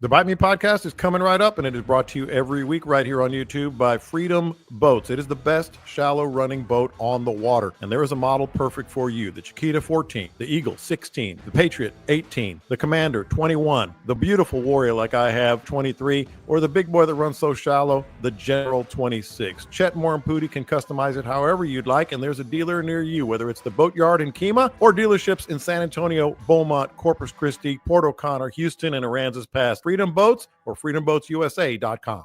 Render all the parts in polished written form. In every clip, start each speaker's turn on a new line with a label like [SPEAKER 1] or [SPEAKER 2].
[SPEAKER 1] The Bite Me podcast is coming right up, and it is brought to you every week right here on YouTube by Freedom Boats. It is the best shallow running boat on the water, and there is a model perfect for you. The Chiquita 14, the Eagle 16, the Patriot 18, the Commander 21, the beautiful Warrior like I have 23, or the big boy that runs so shallow, the General 26. Chet Moore and Pooty can customize it however you'd like, and there's a dealer near you, whether it's the Boatyard in Kemah or dealerships in San Antonio, Beaumont, Corpus Christi, Port O'Connor, Houston, and Aransas Pass. Freedom Boats or freedomboatsusa.com.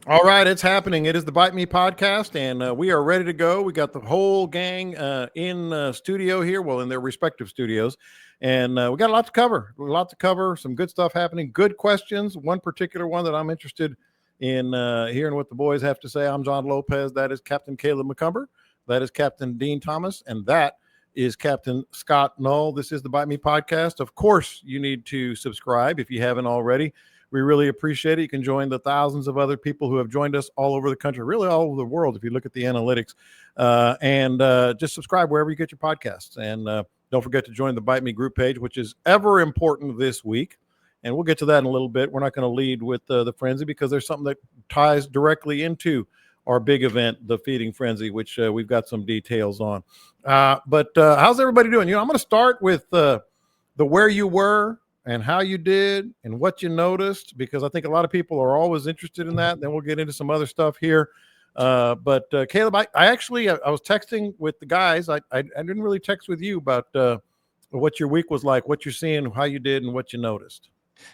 [SPEAKER 1] All right, it's happening. It is the Bite Me podcast, and we are ready to go. We got the whole gang in studio here, well, in their respective studios, and we got a lot to cover. Some good stuff happening, good questions. One particular one that I'm interested in hearing what the boys have to say. I'm John Lopez. That is Captain Caleb McCumber. That is Captain Dean Thomas, and that is Captain Scott Null. This is the Bite Me podcast. Of course, you need to subscribe if you haven't already. We really appreciate it. You can join the thousands of other people who have joined us all over the country, really all over the world, if you look at the analytics. And just subscribe wherever you get your podcasts. And don't forget to join the Bite Me group page, which is ever important this week. And we'll get to that in a little bit. We're not going to lead with the frenzy because there's something that ties directly into our big event, the Feeding Frenzy, which we've got some details on. But how's everybody doing? I'm going to start with the where you were and how you did and what you noticed, because I think a lot of people are always interested in that. Then we'll get into some other stuff here. But Caleb, I actually was texting with the guys. I didn't really text with you about what your week was like, what you're seeing, how you did, and what you noticed.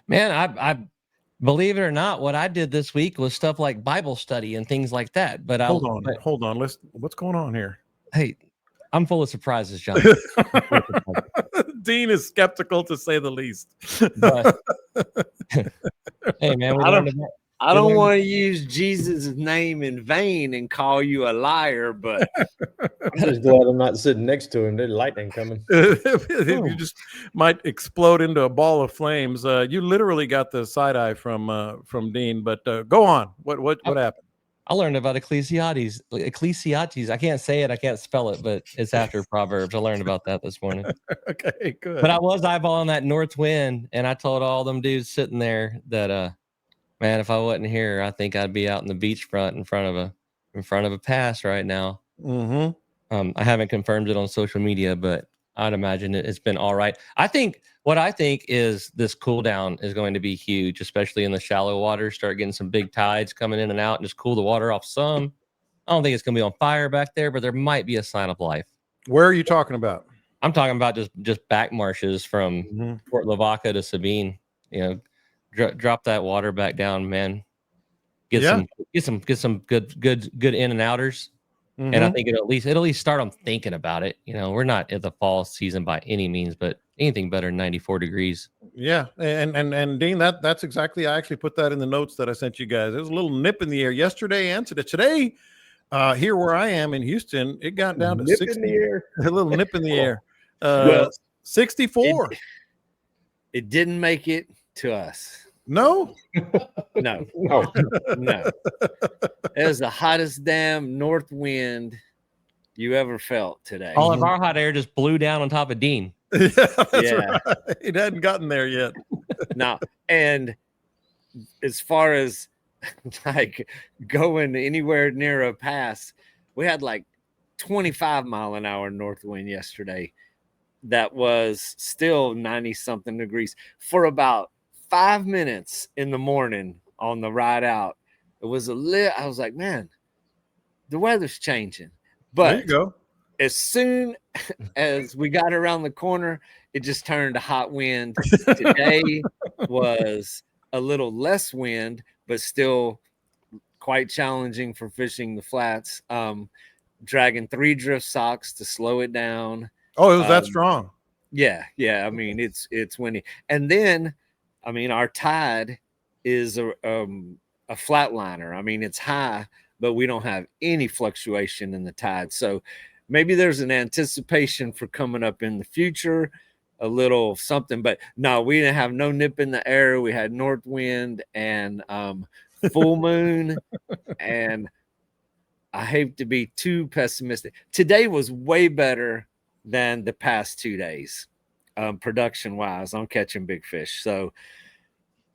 [SPEAKER 2] Man, I believe it or not, what I did this week was stuff like Bible study and things like that. But
[SPEAKER 1] hold on. What's going on here?
[SPEAKER 2] Hey, I'm full of surprises, John.
[SPEAKER 1] Dean is skeptical to say the least.
[SPEAKER 2] But, hey, man,
[SPEAKER 3] I don't want to use Jesus' name in vain and call you a liar, but
[SPEAKER 4] I'm just glad I'm not sitting next to him. There's lightning coming.
[SPEAKER 1] You just might explode into a ball of flames. You literally got the side eye from Dean. But go on. What happened?
[SPEAKER 2] I learned about Ecclesiastes. I can't say it. I can't spell it, but it's after Proverbs. I learned about that this morning.
[SPEAKER 1] Okay, good.
[SPEAKER 2] But I was eyeballing that north wind, and I told all them dudes sitting there that, man, if I wasn't here, I think I'd be out in the beachfront in front of a pass right now.
[SPEAKER 1] Mm-hmm.
[SPEAKER 2] I haven't confirmed it on social media, but I'd imagine it's been all right. What I think is this cool down is going to be huge, especially in the shallow water. Start getting some big tides coming in and out and just cool the water off some. I don't think it's going to be on fire back there, but there might be a sign of life.
[SPEAKER 1] Where are you talking about?
[SPEAKER 2] I'm talking about just back marshes from Fort Lavaca to Sabine. Drop that water back down, man. Get some good in and outers. Mm-hmm. And I think it'll at least start them thinking about it. We're not at the fall season by any means, but anything better than 94 degrees.
[SPEAKER 1] Yeah. And Dean, that's exactly, I actually put that in the notes that I sent you guys. There was a little nip in the air yesterday and today. Today, here where I am in Houston, it got down to 60 in the air. A little nip in the air. 64.
[SPEAKER 3] It didn't make it to us.
[SPEAKER 1] No.
[SPEAKER 3] No. It was the hottest damn north wind you ever felt today.
[SPEAKER 2] All of our hot air just blew down on top of Dean.
[SPEAKER 1] That's right. It hadn't gotten there yet.
[SPEAKER 3] No. And as far as like going anywhere near a pass, we had like 25 mile an hour north wind yesterday. That was still 90 something degrees for about 5 minutes in the morning on the ride out. It was I was like, man, the weather's changing. But
[SPEAKER 1] there you go.
[SPEAKER 3] As soon as we got around the corner, it just turned to hot wind. Today was a little less wind, but still quite challenging for fishing the flats. Dragging 3 drift socks to slow it down.
[SPEAKER 1] Oh, it was that strong.
[SPEAKER 3] Yeah. I mean, it's windy. And then, I mean, our tide is a flatliner. I mean, it's high, but we don't have any fluctuation in the tide. So maybe there's an anticipation for coming up in the future, a little something. But no, we didn't have no nip in the air. We had north wind and full moon. And I hate to be too pessimistic. Today was way better than the past 2 days, production-wise on catching big fish. So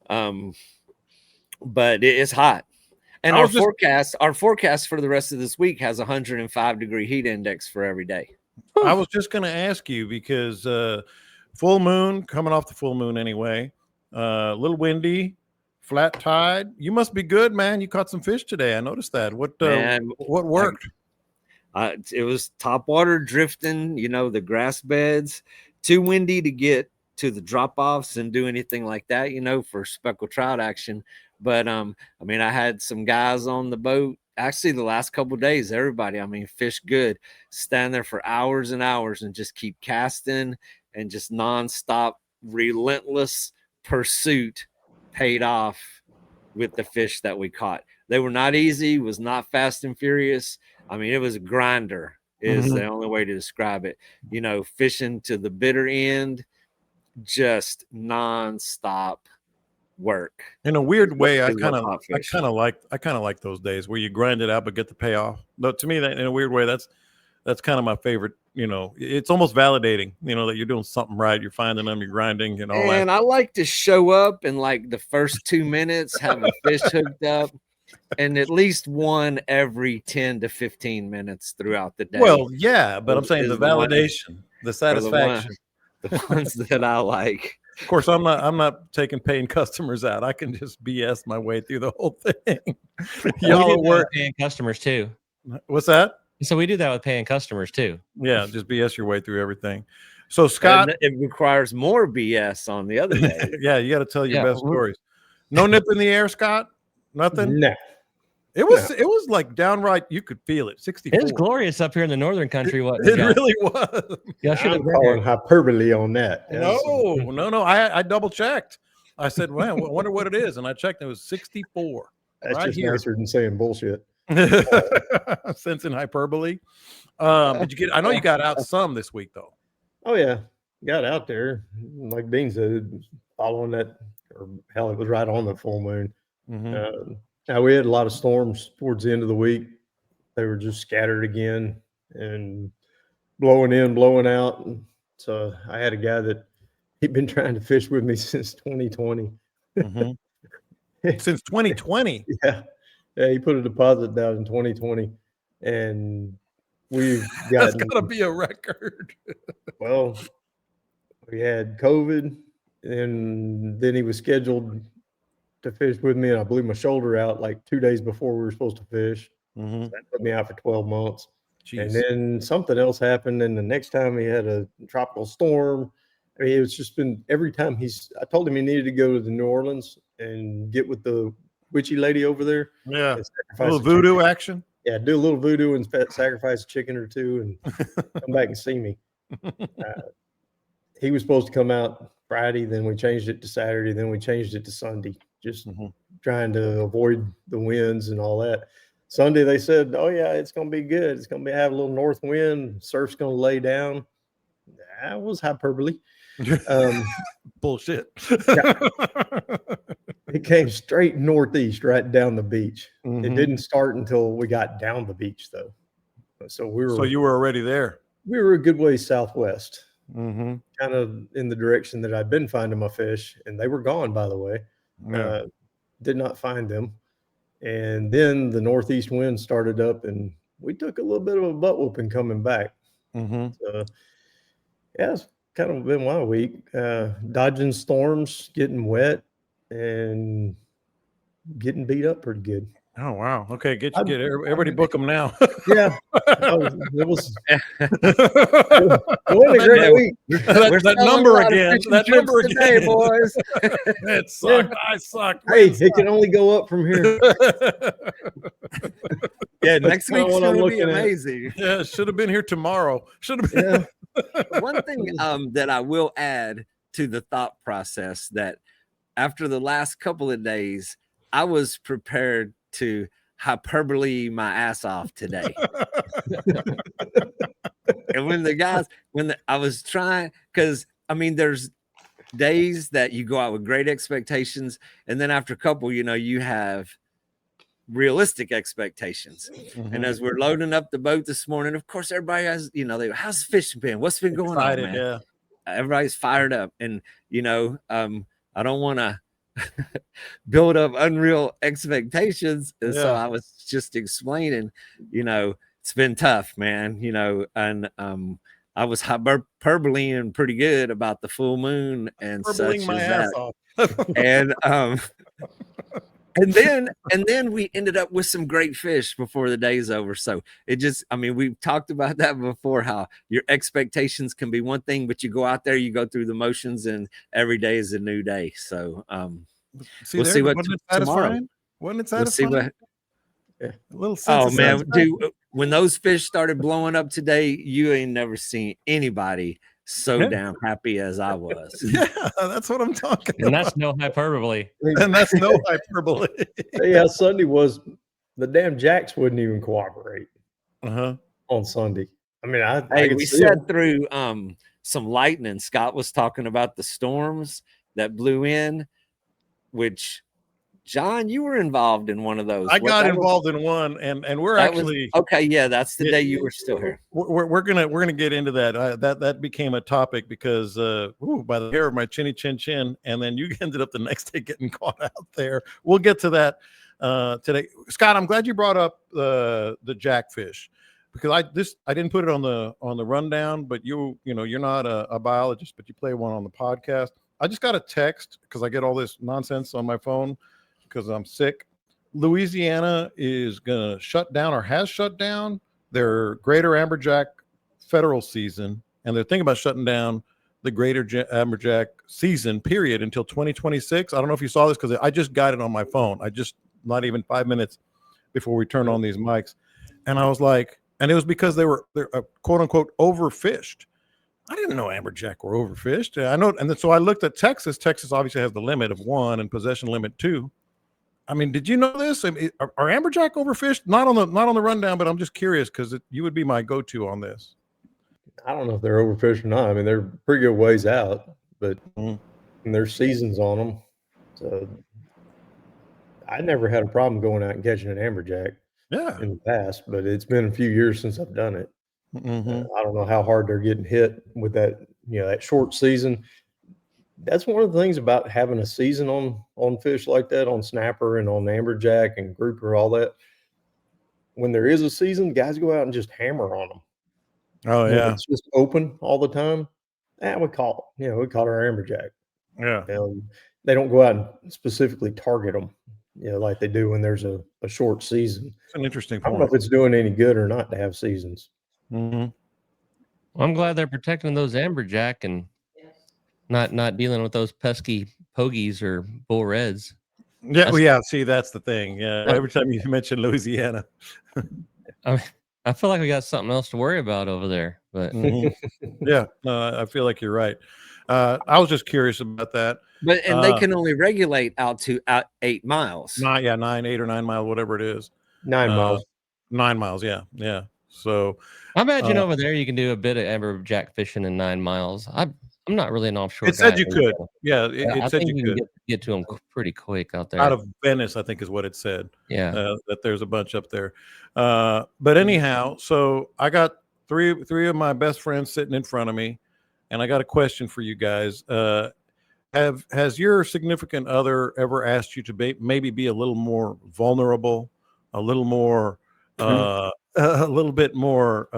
[SPEAKER 3] But it's hot. And
[SPEAKER 1] I
[SPEAKER 3] our
[SPEAKER 1] was just-
[SPEAKER 3] forecast for the rest of this week has 105-degree heat index for every day.
[SPEAKER 1] I was just going to ask you because full moon, coming off the full moon anyway, a little windy, flat tide. You must be good, man. You caught some fish today. I noticed that. What
[SPEAKER 3] Man,
[SPEAKER 1] worked?
[SPEAKER 3] It was top water drifting, the grass beds, too windy to get to the drop offs and do anything like that, for speckled trout action. But I had some guys on the boat. Actually, the last couple of days, everybody, fish good, stand there for hours and hours and just keep casting, and just nonstop, relentless pursuit paid off with the fish that we caught. They were not easy, was not fast and furious. It was a grinder is the only way to describe it. Fishing to the bitter end, just nonstop work.
[SPEAKER 1] In a weird way, I
[SPEAKER 3] They
[SPEAKER 1] kind
[SPEAKER 3] love
[SPEAKER 1] of
[SPEAKER 3] hot fish.
[SPEAKER 1] like those days where you grind it out but get the payoff. But to me, that in a weird way, that's kind of my favorite. It's almost validating. That you're doing something right. You're finding them. You're grinding. And all
[SPEAKER 3] And
[SPEAKER 1] that.
[SPEAKER 3] I like to show up and like the first 2 minutes have a fish hooked up, and at least one every 10 to 15 minutes throughout the day.
[SPEAKER 1] Well, yeah, but I'm saying
[SPEAKER 3] is
[SPEAKER 1] the
[SPEAKER 3] the one-
[SPEAKER 1] validation, the satisfaction.
[SPEAKER 3] the ones that I like.
[SPEAKER 1] Of course, I'm not taking paying customers out. I can just BS my way through the whole thing.
[SPEAKER 2] We
[SPEAKER 1] Y'all
[SPEAKER 2] do that
[SPEAKER 1] work.
[SPEAKER 2] with paying customers too.
[SPEAKER 1] What's that?
[SPEAKER 2] So we do that with paying customers too.
[SPEAKER 1] Yeah, just BS your way through everything. So Scott,
[SPEAKER 3] And it requires more BS on the other day.
[SPEAKER 1] yeah, you got to tell your
[SPEAKER 2] Yeah,
[SPEAKER 1] best stories. No nip in the air, Scott. Nothing.
[SPEAKER 4] No.
[SPEAKER 1] It was like downright. You could feel it. 64.
[SPEAKER 2] It was glorious up here in the northern country. What
[SPEAKER 1] It really was.
[SPEAKER 2] y'all should
[SPEAKER 4] I'm
[SPEAKER 2] have been
[SPEAKER 4] calling
[SPEAKER 2] here.
[SPEAKER 4] hyperbole on that.
[SPEAKER 1] No. I double checked. I said, "Well, I wonder what it is," and I checked. And it was 64.
[SPEAKER 4] That's
[SPEAKER 1] right
[SPEAKER 4] just
[SPEAKER 1] here.
[SPEAKER 4] nicer than saying bullshit.
[SPEAKER 1] Sense in hyperbole. Did you get? I know you got out some this week though.
[SPEAKER 4] Oh yeah, got out there. Like Dean said, following that, or hell, it was right on the full moon. Now we had a lot of storms towards the end of the week. They were just scattered again and blowing in, blowing out. And so I had a guy that he'd been trying to fish with me since 2020.
[SPEAKER 1] Since 2020.
[SPEAKER 4] Yeah, he put a deposit down in 2020, and we've got.
[SPEAKER 1] That's got to be a record.
[SPEAKER 4] Well, we had COVID, and then he was scheduled to fish with me, and I blew my shoulder out like 2 days before we were supposed to fish. That put me out for 12 months. And then something else happened, and the next time he had a tropical storm. It's just been every time I told him he needed to go to the New Orleans and get with the witchy lady over there.
[SPEAKER 1] Yeah,
[SPEAKER 4] and
[SPEAKER 1] a little voodoo
[SPEAKER 4] chicken.
[SPEAKER 1] action.
[SPEAKER 4] Yeah, do a little voodoo and sacrifice a chicken or two and come back and see me. He was supposed to come out Friday, then we changed it to Saturday, then we changed it to Sunday, just trying to avoid the winds and all that. Sunday, they said, oh, yeah, it's going to be good. It's going to have a little north wind. Surf's going to lay down. That was hyperbole.
[SPEAKER 1] Bullshit.
[SPEAKER 4] It came straight northeast right down the beach.
[SPEAKER 1] Mhm.
[SPEAKER 4] It didn't start until we got down the beach, though. So
[SPEAKER 1] you were already there.
[SPEAKER 4] we were a good ways southwest,
[SPEAKER 1] Mm-hmm.
[SPEAKER 4] kind of in the direction that I'd been finding my fish, and they were gone, by the way.
[SPEAKER 1] Yeah.
[SPEAKER 4] Did not find them. And then the northeast wind started up, and we took a little bit of a butt whooping coming back.
[SPEAKER 1] Mm-hmm.
[SPEAKER 4] So, yeah, it's kind of been my week. Dodging storms, getting wet, and getting beat up pretty good.
[SPEAKER 1] Oh wow. Okay, get everybody book them now.
[SPEAKER 4] Yeah, it was a great week.
[SPEAKER 1] that number again. That number
[SPEAKER 3] today,
[SPEAKER 1] again.
[SPEAKER 3] boys.
[SPEAKER 1] It sucked. I sucked.
[SPEAKER 4] Hey, it can only go up from here.
[SPEAKER 3] Yeah, next
[SPEAKER 4] kinda
[SPEAKER 3] week's
[SPEAKER 4] what I'm
[SPEAKER 3] going to be
[SPEAKER 4] looking at.
[SPEAKER 3] amazing.
[SPEAKER 1] Yeah, should have been here tomorrow. Should have been.
[SPEAKER 4] Yeah.
[SPEAKER 3] One thing that I will add to the thought process, that after the last couple of days, I was prepared to hyperbole my ass off today. And I was trying, because there's days that you go out with great expectations, and then after a couple, you have realistic expectations.
[SPEAKER 1] Mm-hmm.
[SPEAKER 3] And as we're loading up the boat this morning, of course, everybody has, how's the fishing been? What's been going
[SPEAKER 1] Excited,
[SPEAKER 3] on, man?
[SPEAKER 1] yeah.
[SPEAKER 3] Everybody's fired up, and I don't want to build up unreal expectations. And so
[SPEAKER 1] Yeah.
[SPEAKER 3] I was just explaining, it's been tough, man, and I was hyperboleing pretty good about the full moon and
[SPEAKER 1] Burbling
[SPEAKER 3] such
[SPEAKER 1] my
[SPEAKER 3] as
[SPEAKER 1] ass
[SPEAKER 3] that.
[SPEAKER 1] off.
[SPEAKER 3] And then we ended up with some great fish before the day's over. So we've talked about that before, how your expectations can be one thing, but you go out there, you go through the motions, and every day is a new day. So we'll see what
[SPEAKER 1] wasn't it
[SPEAKER 3] tomorrow.
[SPEAKER 1] satisfying? Wasn't it
[SPEAKER 3] We'll see
[SPEAKER 1] satisfying?
[SPEAKER 3] what.
[SPEAKER 1] A little sense
[SPEAKER 3] Oh
[SPEAKER 1] of
[SPEAKER 3] man,
[SPEAKER 1] satisfaction.
[SPEAKER 3] dude! When those fish started blowing up today, you ain't never seen anybody so
[SPEAKER 1] Yeah.
[SPEAKER 3] damn happy as I was.
[SPEAKER 1] Yeah, that's what I'm talking
[SPEAKER 2] And
[SPEAKER 1] about.
[SPEAKER 2] that's no hyperbole.
[SPEAKER 1] And that's no hyperbole.
[SPEAKER 4] Yeah, Sunday was the damn jacks wouldn't even cooperate
[SPEAKER 1] Uh-huh.
[SPEAKER 4] on Sunday. I mean, I
[SPEAKER 3] Hey,
[SPEAKER 4] could
[SPEAKER 3] we
[SPEAKER 4] see 'em.
[SPEAKER 3] sat through some lightning. Scott was talking about the storms that blew in, which John, you were involved in one of those.
[SPEAKER 1] I got involved in one, and we're actually
[SPEAKER 3] okay. Yeah, that's the
[SPEAKER 1] Yeah,
[SPEAKER 3] day you were still here.
[SPEAKER 1] we're gonna get into that. That became a topic because by the hair of my chinny chin chin, and then you ended up the next day getting caught out there. We'll get to that today. Scott, I'm glad you brought up the jackfish, because I didn't put it on the rundown, but you're not a biologist, but you play one on the podcast. I just got a text because I get all this nonsense on my phone because I'm sick. Louisiana is going to shut down, or has shut down, their greater amberjack federal season, and they're thinking about shutting down the greater amberjack season period until 2026. I don't know if you saw this because I just got it on my phone. I just, not even 5 minutes before we turn on these mics, and I was like, and it was because they're quote unquote overfished. I didn't know amberjack were overfished. I know, and then, so I looked at Texas. Texas obviously has the limit of 1 and possession limit 2. I mean, did you know this? I mean, are amberjack overfished? Not on the rundown, but I'm just curious because you would be my go-to on this.
[SPEAKER 4] I don't know if they're overfished or not. I mean, they're pretty good ways out, but and there's seasons on them. So I never had a problem going out and catching an amberjack in the past, but it's been a few years since I've done it. I don't know how hard they're getting hit with that, that short season. That's one of the things about having a season on fish like that, on snapper and on amberjack and grouper, all that. When there is a season, guys go out and just hammer on them.
[SPEAKER 1] Oh yeah,
[SPEAKER 4] it's just open all the time. We caught our amberjack.
[SPEAKER 1] Yeah,
[SPEAKER 4] they don't go out and specifically target them, like they do when there's a short season.
[SPEAKER 1] It's an interesting point.
[SPEAKER 4] I don't know if it's doing any good or not to have seasons.
[SPEAKER 2] Well, I'm glad they're protecting those amberjack and not dealing with those pesky pogies or bull reds.
[SPEAKER 1] Yeah, see, that's the thing. Yeah, every time you mention Louisiana,
[SPEAKER 2] I feel like we got something else to worry about over there. But
[SPEAKER 1] yeah, I feel like you're right. I was just curious about that.
[SPEAKER 3] But they can only regulate out 8 miles.
[SPEAKER 1] 8 or 9 miles, whatever it is.
[SPEAKER 4] 9 miles.
[SPEAKER 1] 9 miles. Yeah. So
[SPEAKER 2] I imagine over there you can do a bit of amberjack fishing in 9 miles. I'm not really an offshore.
[SPEAKER 1] It said you could. Yeah, it said you could
[SPEAKER 2] get to them pretty quick out there.
[SPEAKER 1] Out of Venice, I think is what it said.
[SPEAKER 2] Yeah,
[SPEAKER 1] that there's a bunch up there. But anyhow, so I got three of my best friends sitting in front of me, and I got a question for you guys. Has your significant other ever asked you to maybe be a little more vulnerable, a little more, a little bit more?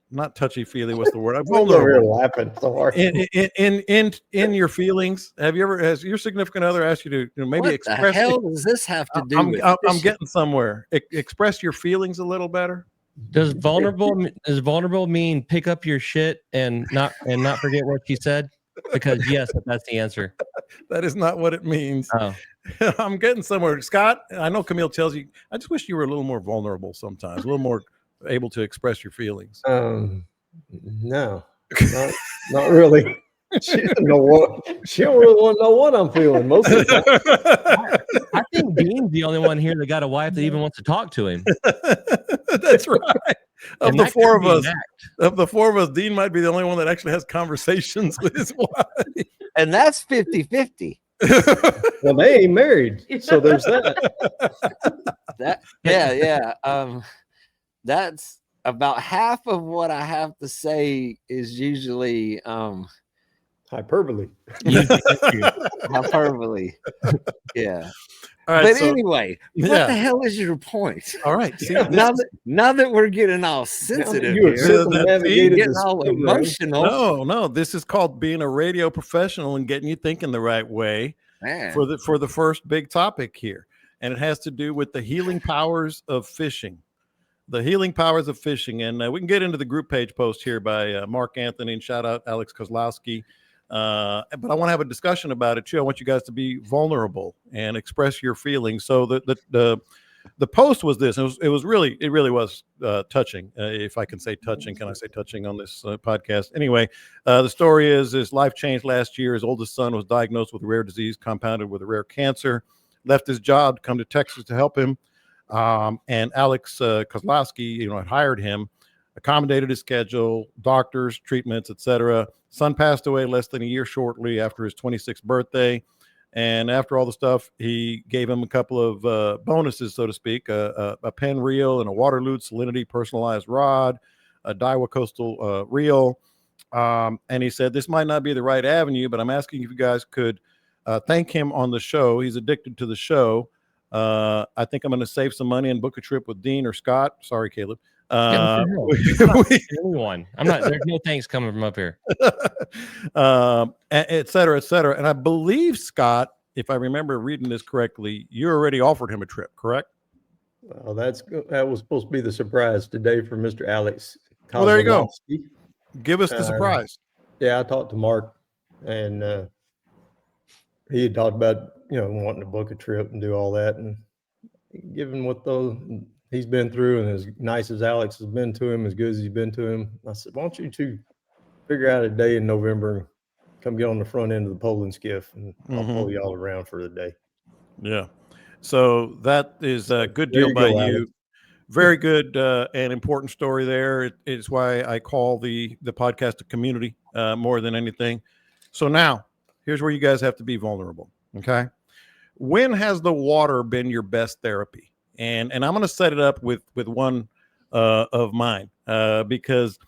[SPEAKER 1] Not touchy feely. What's the word? I'm vulnerable.
[SPEAKER 4] Laughing so hard.
[SPEAKER 1] In your feelings. Has your significant other asked you to maybe
[SPEAKER 3] what
[SPEAKER 1] express?
[SPEAKER 3] What the hell does this have to do with?
[SPEAKER 1] I'm getting somewhere. Express your feelings a little better.
[SPEAKER 2] Does vulnerable mean pick up your shit and not forget what you said? Because yes, that's the answer.
[SPEAKER 1] That is not what it means.
[SPEAKER 2] Oh.
[SPEAKER 1] I'm getting somewhere. Scott, I know Camille tells you, I just wish you were a little more vulnerable sometimes, a little more able to express your feelings.
[SPEAKER 4] No, not really. She don't really want to know what I'm feeling most of the
[SPEAKER 2] time. I think Dean's the only one here that got a wife that even wants to talk to him.
[SPEAKER 1] That's right. Of the four of us, Dean might be the only one that actually has conversations with his wife.
[SPEAKER 3] And that's 50-50.
[SPEAKER 4] Well, they ain't married, so there's
[SPEAKER 3] that. Yeah. That's about half of what I have to say is usually
[SPEAKER 4] Hyperbole.
[SPEAKER 3] Hyperbole. Yeah.
[SPEAKER 1] All right.
[SPEAKER 3] But
[SPEAKER 1] So,
[SPEAKER 3] anyway, what
[SPEAKER 1] yeah.
[SPEAKER 3] the hell is your point?
[SPEAKER 1] all right. See,
[SPEAKER 3] Now that we're getting all sensitive
[SPEAKER 4] you have
[SPEAKER 3] here,
[SPEAKER 4] circumnavigated
[SPEAKER 3] getting
[SPEAKER 4] the
[SPEAKER 3] all
[SPEAKER 4] speed round.
[SPEAKER 3] emotional.
[SPEAKER 1] no. This is called being a radio professional and getting you thinking the right way
[SPEAKER 3] Man.
[SPEAKER 1] for the first big topic here, and it has to do with the healing powers of fishing. The healing powers of fishing, and we can get into the group page post here by Mark Anthony, and shout out Alex Kozlowski. But I want to have a discussion about it too. I want you guys to be vulnerable and express your feelings. So the post was this. It really was touching. If I can say touching, can I say touching on this podcast? Anyway, the story is his life changed last year. His oldest son was diagnosed with a rare disease, compounded with a rare cancer. Left his job to come to Texas to help him. And Alex Kozlowski, had hired him, accommodated his schedule, doctors, treatments, etc. Son passed away less than a year shortly after his 26th birthday. And after all the stuff, he gave him a couple of bonuses, so to speak, a Penn reel and a Waterloo Salinity personalized rod, a Daiwa Coastal reel. And he said, this might not be the right avenue, but I'm asking if you guys could thank him on the show. He's addicted to the show. I think I'm going to save some money and book a trip with Dean or Scott. Sorry, Caleb.
[SPEAKER 2] Anyone. I'm not. There's no thanks coming from up here.
[SPEAKER 1] Et cetera, et cetera. And I believe, Scott, if I remember reading this correctly, you already offered him a trip, correct?
[SPEAKER 4] Well, that was supposed to be the surprise today for Mr. Alex.
[SPEAKER 1] Well, there you go.
[SPEAKER 4] Kozlowski.
[SPEAKER 1] Give us the surprise.
[SPEAKER 4] Yeah, I talked to Mark, and he had talked about wanting to book a trip and do all that, and given what he's been through, and as nice as Alex has been to him, as good as he's been to him, I said, why don't you two figure out a day in November and come get on the front end of the Poland skiff, and I'll pull y'all around for the day.
[SPEAKER 1] Yeah. So that is a good deal by you.
[SPEAKER 4] Alex.
[SPEAKER 1] Very good and important story there. It's why I call the podcast a community more than anything. So now, here's where you guys have to be vulnerable. Okay. When has the water been your best therapy? And I'm going to set it up with one of mine because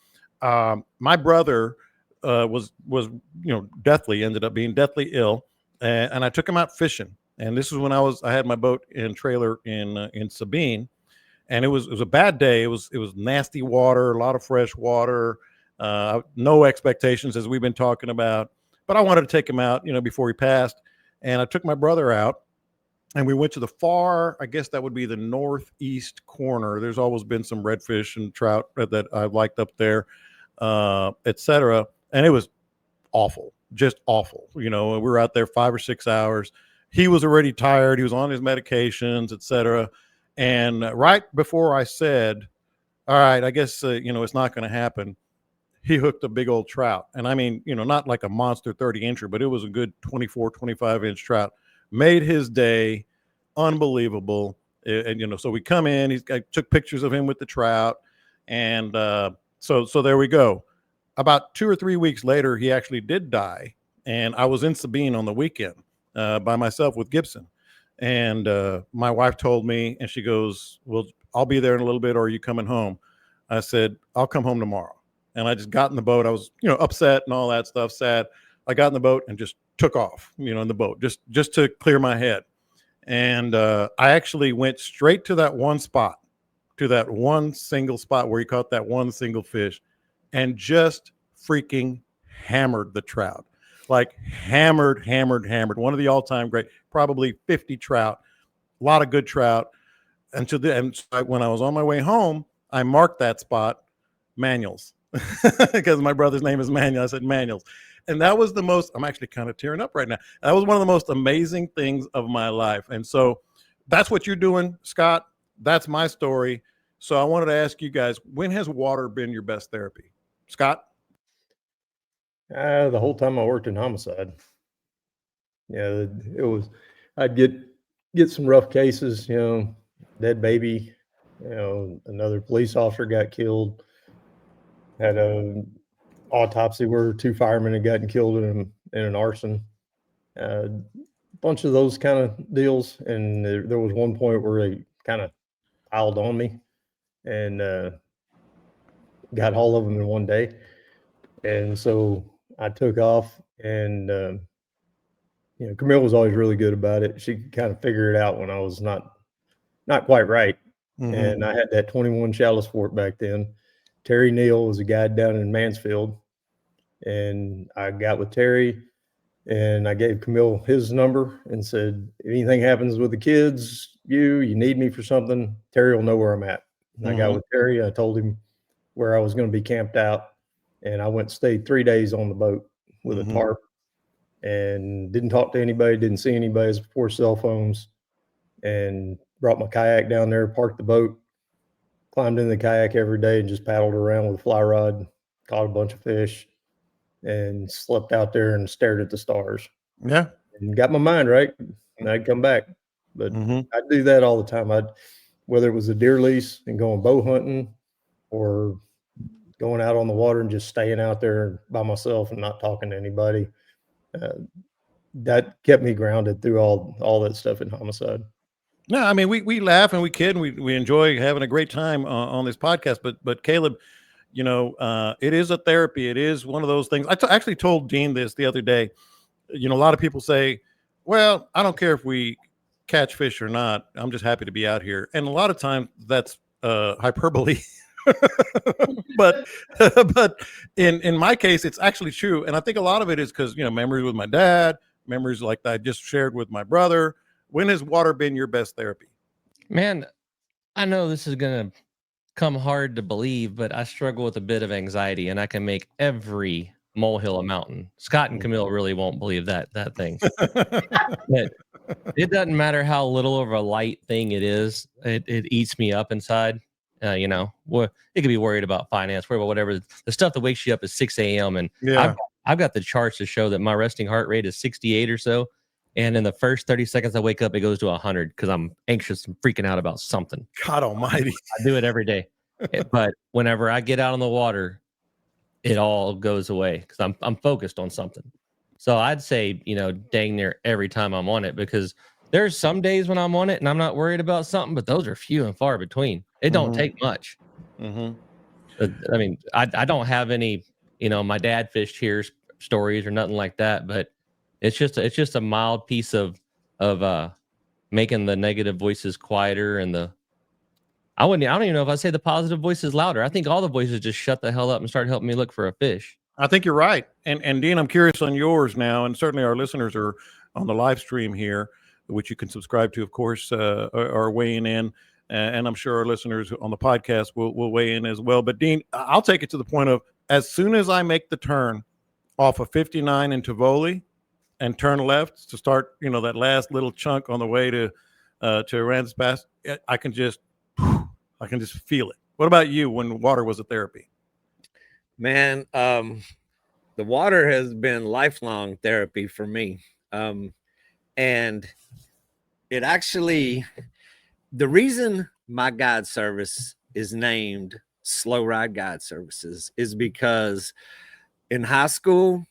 [SPEAKER 1] my brother was ended up being deathly ill, and I took him out fishing. And this is when I had my boat and trailer in Sabine, and it was a bad day. It was nasty water, a lot of fresh water, no expectations as we've been talking about. But I wanted to take him out, before he passed, and I took my brother out. And we went to the far, I guess that would be the northeast corner. There's always been some redfish and trout that I've liked up there, etc. And it was awful, just awful. We were out there 5 or 6 hours. He was already tired. He was on his medications, etc. And right before I said, all right, I guess, it's not going to happen, he hooked a big old trout. And I mean, not like a monster 30-incher, but it was a good 24, 25-inch trout. Made his day, unbelievable. And so we come in. I took pictures of him with the trout, and so there we go. About 2 or 3 weeks later, he actually did die, and I was in Sabine on the weekend by myself with Gibson. And my wife told me, and she goes, "Well, I'll be there in a little bit, or are you coming home?" I said, "I'll come home tomorrow." And I just got in the boat. I was, upset and all that stuff, sad. I got in the boat and just took off, in the boat, just to clear my head. And I actually went straight to that one spot, to that one single spot where he caught that one single fish, and just freaking hammered the trout. Like hammered. One of the all-time great, probably 50 trout, a lot of good trout. And when I was on my way home, I marked that spot, Manuels, because my brother's name is Manuel. I said Manuels. And that was I'm actually kind of tearing up right now. That was one of the most amazing things of my life. And so that's what you're doing, Scott. That's my story. So I wanted to ask you guys, when has water been your best therapy? Scott?
[SPEAKER 4] The whole time I worked in homicide. Yeah, it was, I'd get some rough cases, dead baby, another police officer got killed, had a autopsy where 2 firemen had gotten killed in an arson, a bunch of those kind of deals. And there was one point where they kind of piled on me and got all of them in one day. And so I took off And, Camille was always really good about it. She could kind of figure it out when I was not quite right.
[SPEAKER 1] Mhm.
[SPEAKER 4] And I had that 21 shallow sport back then. Terry Neal was a guide down in Mansfield. And I got with Terry and I gave Camille his number and said, if anything happens with the kids, you need me for something, Terry will know where I'm at. And I got with Terry. I told him where I was going to be camped out. And I went and stayed 3 days on the boat with a tarp and didn't talk to anybody, didn't see anybody. It was before cell phones, and brought my kayak down there, parked the boat, climbed in the kayak every day and just paddled around with a fly rod, caught a bunch of fish, and slept out there and stared at the stars
[SPEAKER 1] Yeah.
[SPEAKER 4] and got my mind right. And I'd come back. But
[SPEAKER 1] Mhm.
[SPEAKER 4] I'd do that all the time. Whether it was a deer lease and going bow hunting or going out on the water and just staying out there by myself and not talking to anybody. That kept me grounded through all that stuff in homicide.
[SPEAKER 1] No, I mean we laugh and we kid and we enjoy having a great time on this podcast. But Caleb, it is a therapy. It is one of those things. I actually told Dean this the other day. A lot of people say, "Well, I don't care if we catch fish or not. I'm just happy to be out here." And a lot of times that's hyperbole. but but in my case, it's actually true. And I think a lot of it is because memories with my dad, memories like that I just shared with my brother. When has water been your best therapy?
[SPEAKER 2] Man, I know this is gonna come hard to believe, but I struggle with a bit of anxiety, and I can make every molehill a mountain. Scott and Camille really won't believe that thing. But it doesn't matter how little of a light thing it is. It eats me up inside. Well, it could be worried about finance, worried about whatever. The stuff that wakes you up at 6 a.m. And
[SPEAKER 1] Yeah.
[SPEAKER 2] I've got the charts to show that my resting heart rate is 68 or so. And in the first 30 seconds I wake up, it goes to 100 because I'm anxious and freaking out about something.
[SPEAKER 1] God almighty.
[SPEAKER 2] I do it every day. But whenever I get out on the water, it all goes away because I'm focused on something. So I'd say, dang near every time I'm on it, because there's some days when I'm on it and I'm not worried about something, but those are few and far between. It don't take much.
[SPEAKER 1] Mm-hmm.
[SPEAKER 2] I mean, I don't have any, my dad fished here stories or nothing like that, but it's just a mild piece of making the negative voices quieter and I don't even know if I say the positive voices louder. I think all the voices just shut the hell up and start helping me look for a fish.
[SPEAKER 1] I think you're right. And Dean, I'm curious on yours now, and certainly our listeners are on the live stream here, which you can subscribe to, of course, are weighing in. And I'm sure our listeners on the podcast will weigh in as well. But Dean, I'll take it to the point of, as soon as I make the turn off of 59 in Tivoli and turn left to start, that last little chunk on the way to Aransas Pass, I can just feel it. What about you when water was a therapy?
[SPEAKER 3] Man, the water has been lifelong therapy for me. And it actually, the reason my guide service is named Slow Ride Guide Services is because in high school,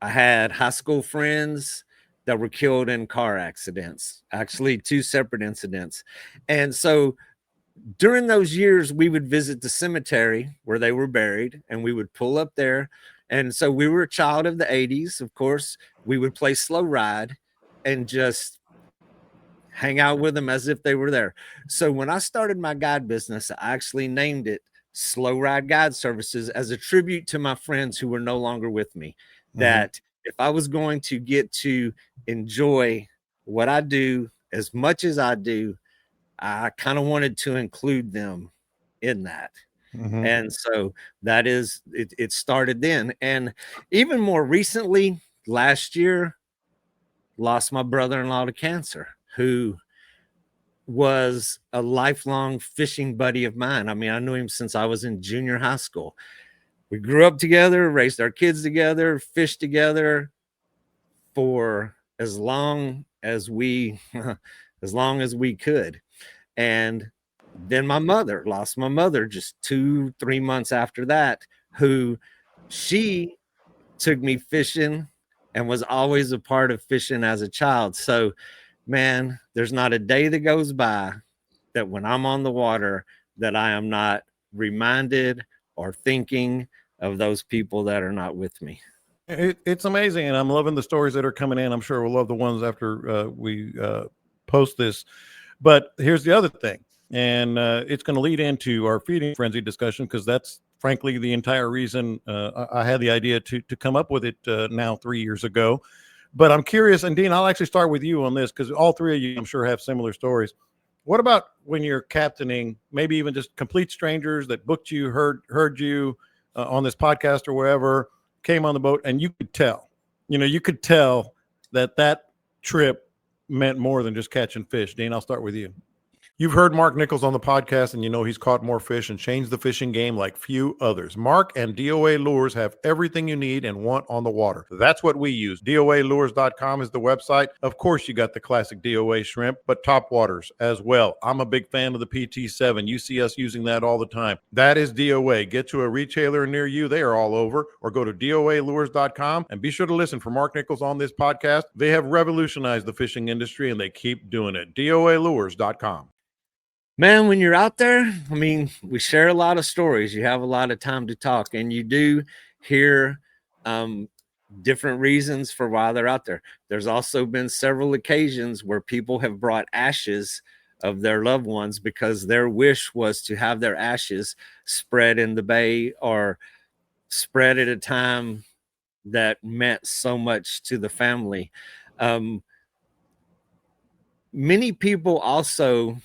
[SPEAKER 3] I had high school friends that were killed in car accidents, actually 2 separate incidents. And so during those years, we would visit the cemetery where they were buried, and we would pull up there. And so we were a child of the 80s. Of course, we would play slow ride and just hang out with them as if they were there. So when I started my guide business, I actually named it Slow Ride Guide Services as a tribute to my friends who were no longer with me. That if I was going to get to enjoy what I do as much as I do, I kind of wanted to include them in that. And so that is it started then. And even more recently, last year, lost my brother-in-law to cancer, who was a lifelong fishing buddy of mine. I mean, I knew him since I was in junior high school. We grew up together, raised our kids together, fished together for as long as we could. And then lost my mother just 2-3 months after that, who she took me fishing and was always a part of fishing as a child. So, man, there's not a day that goes by that when I'm on the water that I am not reminded or thinking of those people that are not with me.
[SPEAKER 1] It's amazing, and I'm loving the stories that are coming in. I'm sure we'll love the ones after we post this. But here's the other thing, and it's going to lead into our feeding frenzy discussion, because that's frankly the entire reason I had the idea to come up with it now 3 years ago. But I'm curious, and Dean, I'll actually start with you on this, because all three of you, I'm sure, have similar stories. What about when you're captaining, maybe even just complete strangers that booked you, heard you on this podcast or wherever, came on the boat, and you could tell, you could tell that trip meant more than just catching fish. Dean, I'll start with you. You've heard Mark Nichols on the podcast, and he's caught more fish and changed the fishing game like few others. Mark and DOA Lures have everything you need and want on the water. That's what we use. DOALures.com is the website. Of course, you got the classic DOA shrimp, but top waters as well. I'm a big fan of the PT7. You see us using that all the time. That is DOA. Get to a retailer near you. They are all over. Or go to DOALures.com, and be sure to listen for Mark Nichols on this podcast. They have revolutionized the fishing industry, and they keep doing it. DOALures.com.
[SPEAKER 3] Man, when you're out there, I mean, we share a lot of stories. You have a lot of time to talk, and you do hear different reasons for why they're out there. There's also been several occasions where people have brought ashes of their loved ones because their wish was to have their ashes spread in the bay or spread at a time that meant so much to the family. Many people also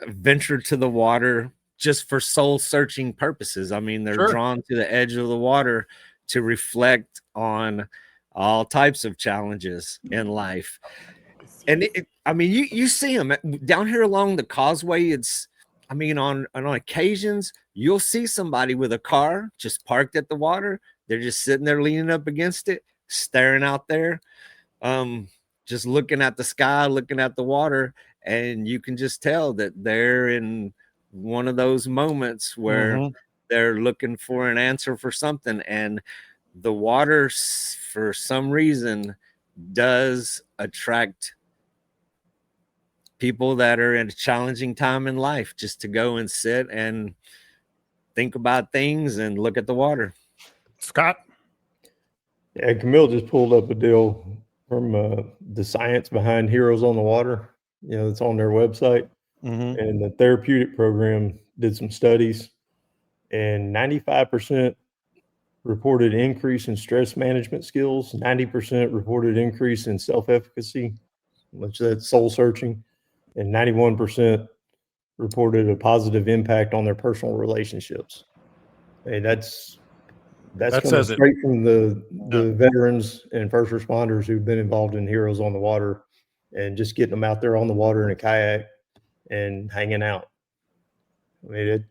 [SPEAKER 3] venture to the water just for soul searching purposes. I mean, they're drawn to the edge of the water to reflect on all types of challenges in life. And I mean, you see them down here along the causeway. On occasions, you'll see somebody with a car just parked at the water. They're just sitting there leaning up against it, staring out there, just looking at the sky, looking at the water. And you can just tell that they're in one of those moments where they're looking for an answer for something. And the water, for some reason, does attract people that are in a challenging time in life, just to go and sit and think about things and look at the water.
[SPEAKER 1] Scott?
[SPEAKER 4] Yeah, Camille just pulled up a deal from the science behind Heroes on the Water. It's on their website. And the therapeutic program did some studies, and 95% reported increase in stress management skills, 90% reported increase in self-efficacy, which that's soul searching, and 91% reported a positive impact on their personal relationships. Hey, that's coming straight from the veterans and first responders who've been involved in Heroes on the Water, and just getting them out there on the water in a kayak and hanging out. I mean,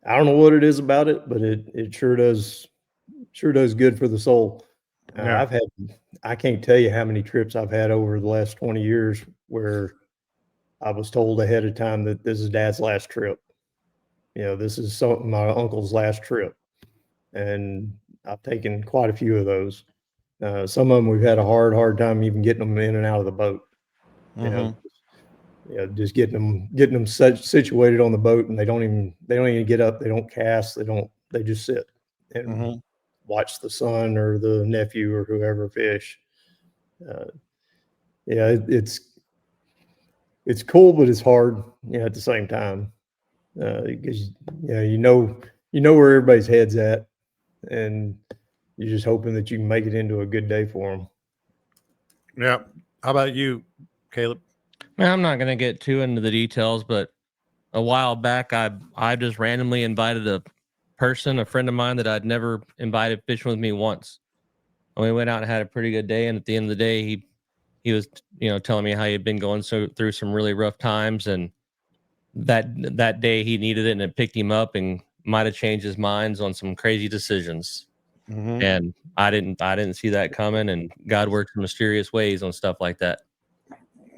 [SPEAKER 4] I don't know what it is about it, but it sure does good for the soul.
[SPEAKER 1] Yeah.
[SPEAKER 4] I can't tell you how many trips I've had over the last 20 years where I was told ahead of time that this is Dad's last trip. This is my uncle's last trip. And I've taken quite a few of those. Some of them we've had a hard time even getting them in and out of the boat. Just getting them situated on the boat, and they don't even get up. They don't cast. They just sit and watch the son or the nephew or whoever fish. It's cool, but it's hard. At the same time, because you know where everybody's head's at, and you're just hoping that you can make it into a good day for them.
[SPEAKER 1] Yeah. How about you, Caleb?
[SPEAKER 2] Man, I'm not going to get too into the details, but a while back, I just randomly invited a friend of mine that I'd never invited fishing with me once. And we went out and had a pretty good day. And at the end of the day, he was, telling me how he had been going through some really rough times. And that day he needed it, and it picked him up and might have changed his minds on some crazy decisions. And I didn't see that coming. And God works in mysterious ways on stuff like that.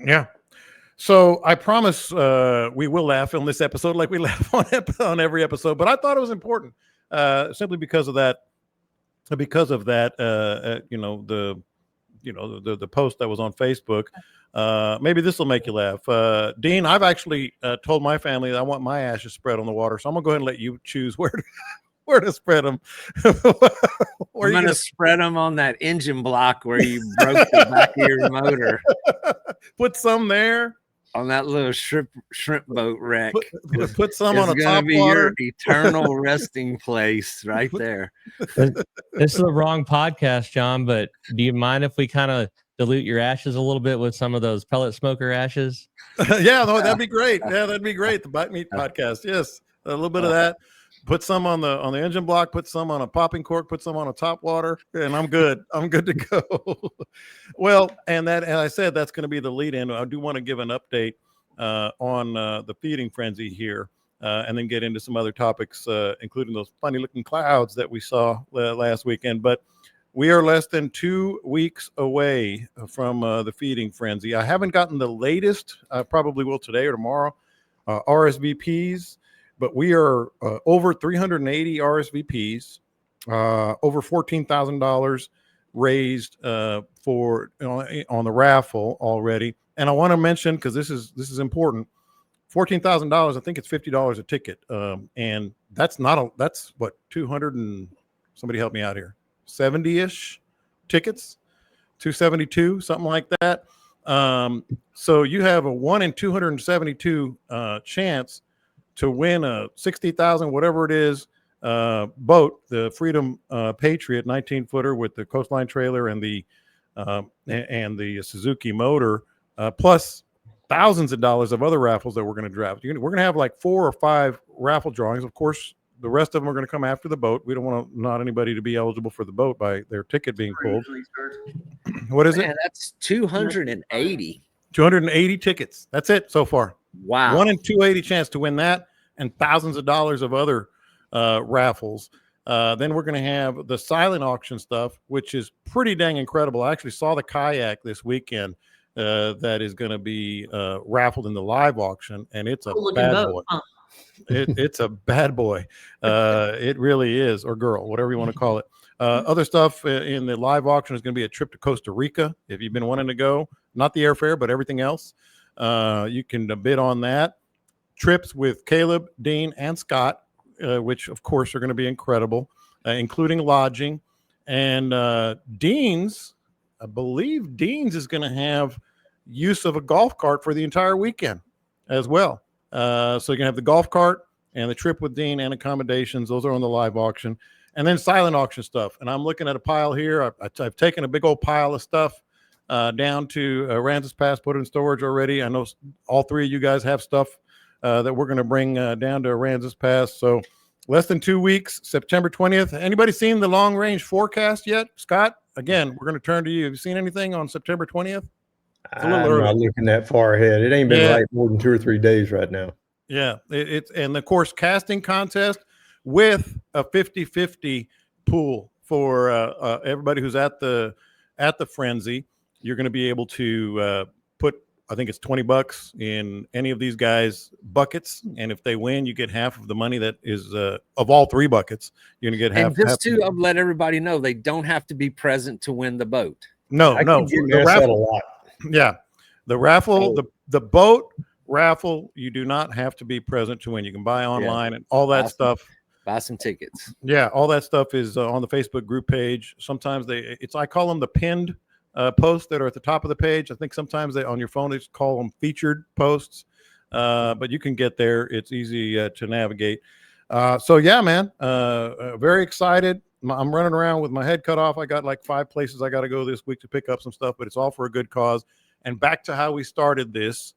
[SPEAKER 1] Yeah. So I promise we will laugh on this episode like we laugh on every episode, but I thought it was important simply because of that. The post that was on Facebook. Maybe this will make you laugh. Dean, I've actually told my family that I want my ashes spread on the water, so I'm gonna go ahead and let you choose where where to spread them.
[SPEAKER 3] I'm going to spread them on that engine block where you broke the back of your motor.
[SPEAKER 1] Put some there.
[SPEAKER 3] On that little shrimp boat wreck.
[SPEAKER 1] Put some on a top
[SPEAKER 3] be
[SPEAKER 1] water.
[SPEAKER 3] Your eternal resting place right there.
[SPEAKER 2] This is the wrong podcast, John, but do you mind if we kind of dilute your ashes a little bit with some of those pellet smoker ashes?
[SPEAKER 1] Yeah, no, that'd be great. Yeah, that'd be great. The Bite Meat podcast. Yes, a little bit of that. Put some on the engine block. Put some on a popping cork. Put some on a top water, and I'm good. I'm good to go. Well, and I said that's going to be the lead in. I do want to give an update on the feeding frenzy here, and then get into some other topics, including those funny looking clouds that we saw last weekend. But we are less than 2 weeks away from the feeding frenzy. I haven't gotten the latest. I probably will today or tomorrow. RSVPs. But we are over 380 RSVPs, over $14,000 raised for on the raffle already. And I want to mention, because this is important, $14,000. I think it's $50 a ticket, and that's what 200 and somebody help me out here, 70-ish tickets, 272, something like that. So you have a 1 in 272 chance to win a 60,000, whatever it is, boat, the Freedom Patriot 19-footer with the Coastline trailer and the Suzuki motor, plus thousands of dollars of other raffles that we're going to draft. We're going to have like 4 or 5 raffle drawings. Of course, the rest of them are going to come after the boat. We don't want not anybody to be eligible for the boat by their ticket being pulled. What is it?
[SPEAKER 3] That's 280.
[SPEAKER 1] 280 tickets. That's it so far.
[SPEAKER 3] Wow.
[SPEAKER 1] 1 in 280 chance to win that, and thousands of dollars of other raffles. Then we're going to have the silent auction stuff, which is pretty dang incredible. I actually saw the kayak this weekend that is going to be raffled in the live auction, and it's a bad boy. It's a bad boy. It really is, or girl, whatever you want to call it. Other stuff in the live auction is going to be a trip to Costa Rica. If you've been wanting to go, not the airfare, but everything else, you can bid on that. Trips with Caleb, Dean, and Scott, which of course are going to be incredible, including lodging. And Dean's, I believe Dean's is going to have use of a golf cart for the entire weekend as well. So you can have the golf cart and the trip with Dean and accommodations. Those are on the live auction. And then silent auction stuff. And I'm looking at a pile here. I've taken a big old pile of stuff down to Aransas Pass, put it in storage already. I know all 3 of you guys have stuff that we're going to bring down to Aransas Pass. So less than 2 weeks, September 20th. Anybody seen the long range forecast yet? Scott, again, we're going to turn to you. Have you seen anything on September 20th?
[SPEAKER 4] I'm not looking that far ahead. It ain't been right more than 2 or 3 days right now.
[SPEAKER 1] Yeah. It's and of course, casting contest with a 50-50 pool for everybody who's at the frenzy. You're going to be able to put, I think it's $20 in any of these guys' buckets, and if they win, you get half of the money that is of all 3 buckets. You're going to get half.
[SPEAKER 3] And just to let everybody know, they don't have to be present to win the boat.
[SPEAKER 1] No. The raffle, a lot. Yeah, the raffle, the boat raffle, you do not have to be present to win. You can buy online and all that stuff.
[SPEAKER 3] Buy some tickets.
[SPEAKER 1] Yeah, all that stuff is on the Facebook group page. Sometimes I call them the pinned posts that are at the top of the page. I think sometimes on your phone, they just call them featured posts, but you can get there. It's easy to navigate. So yeah, man, very excited. I'm running around with my head cut off. I got like 5 places I got to go this week to pick up some stuff, but it's all for a good cause. And back to how we started this,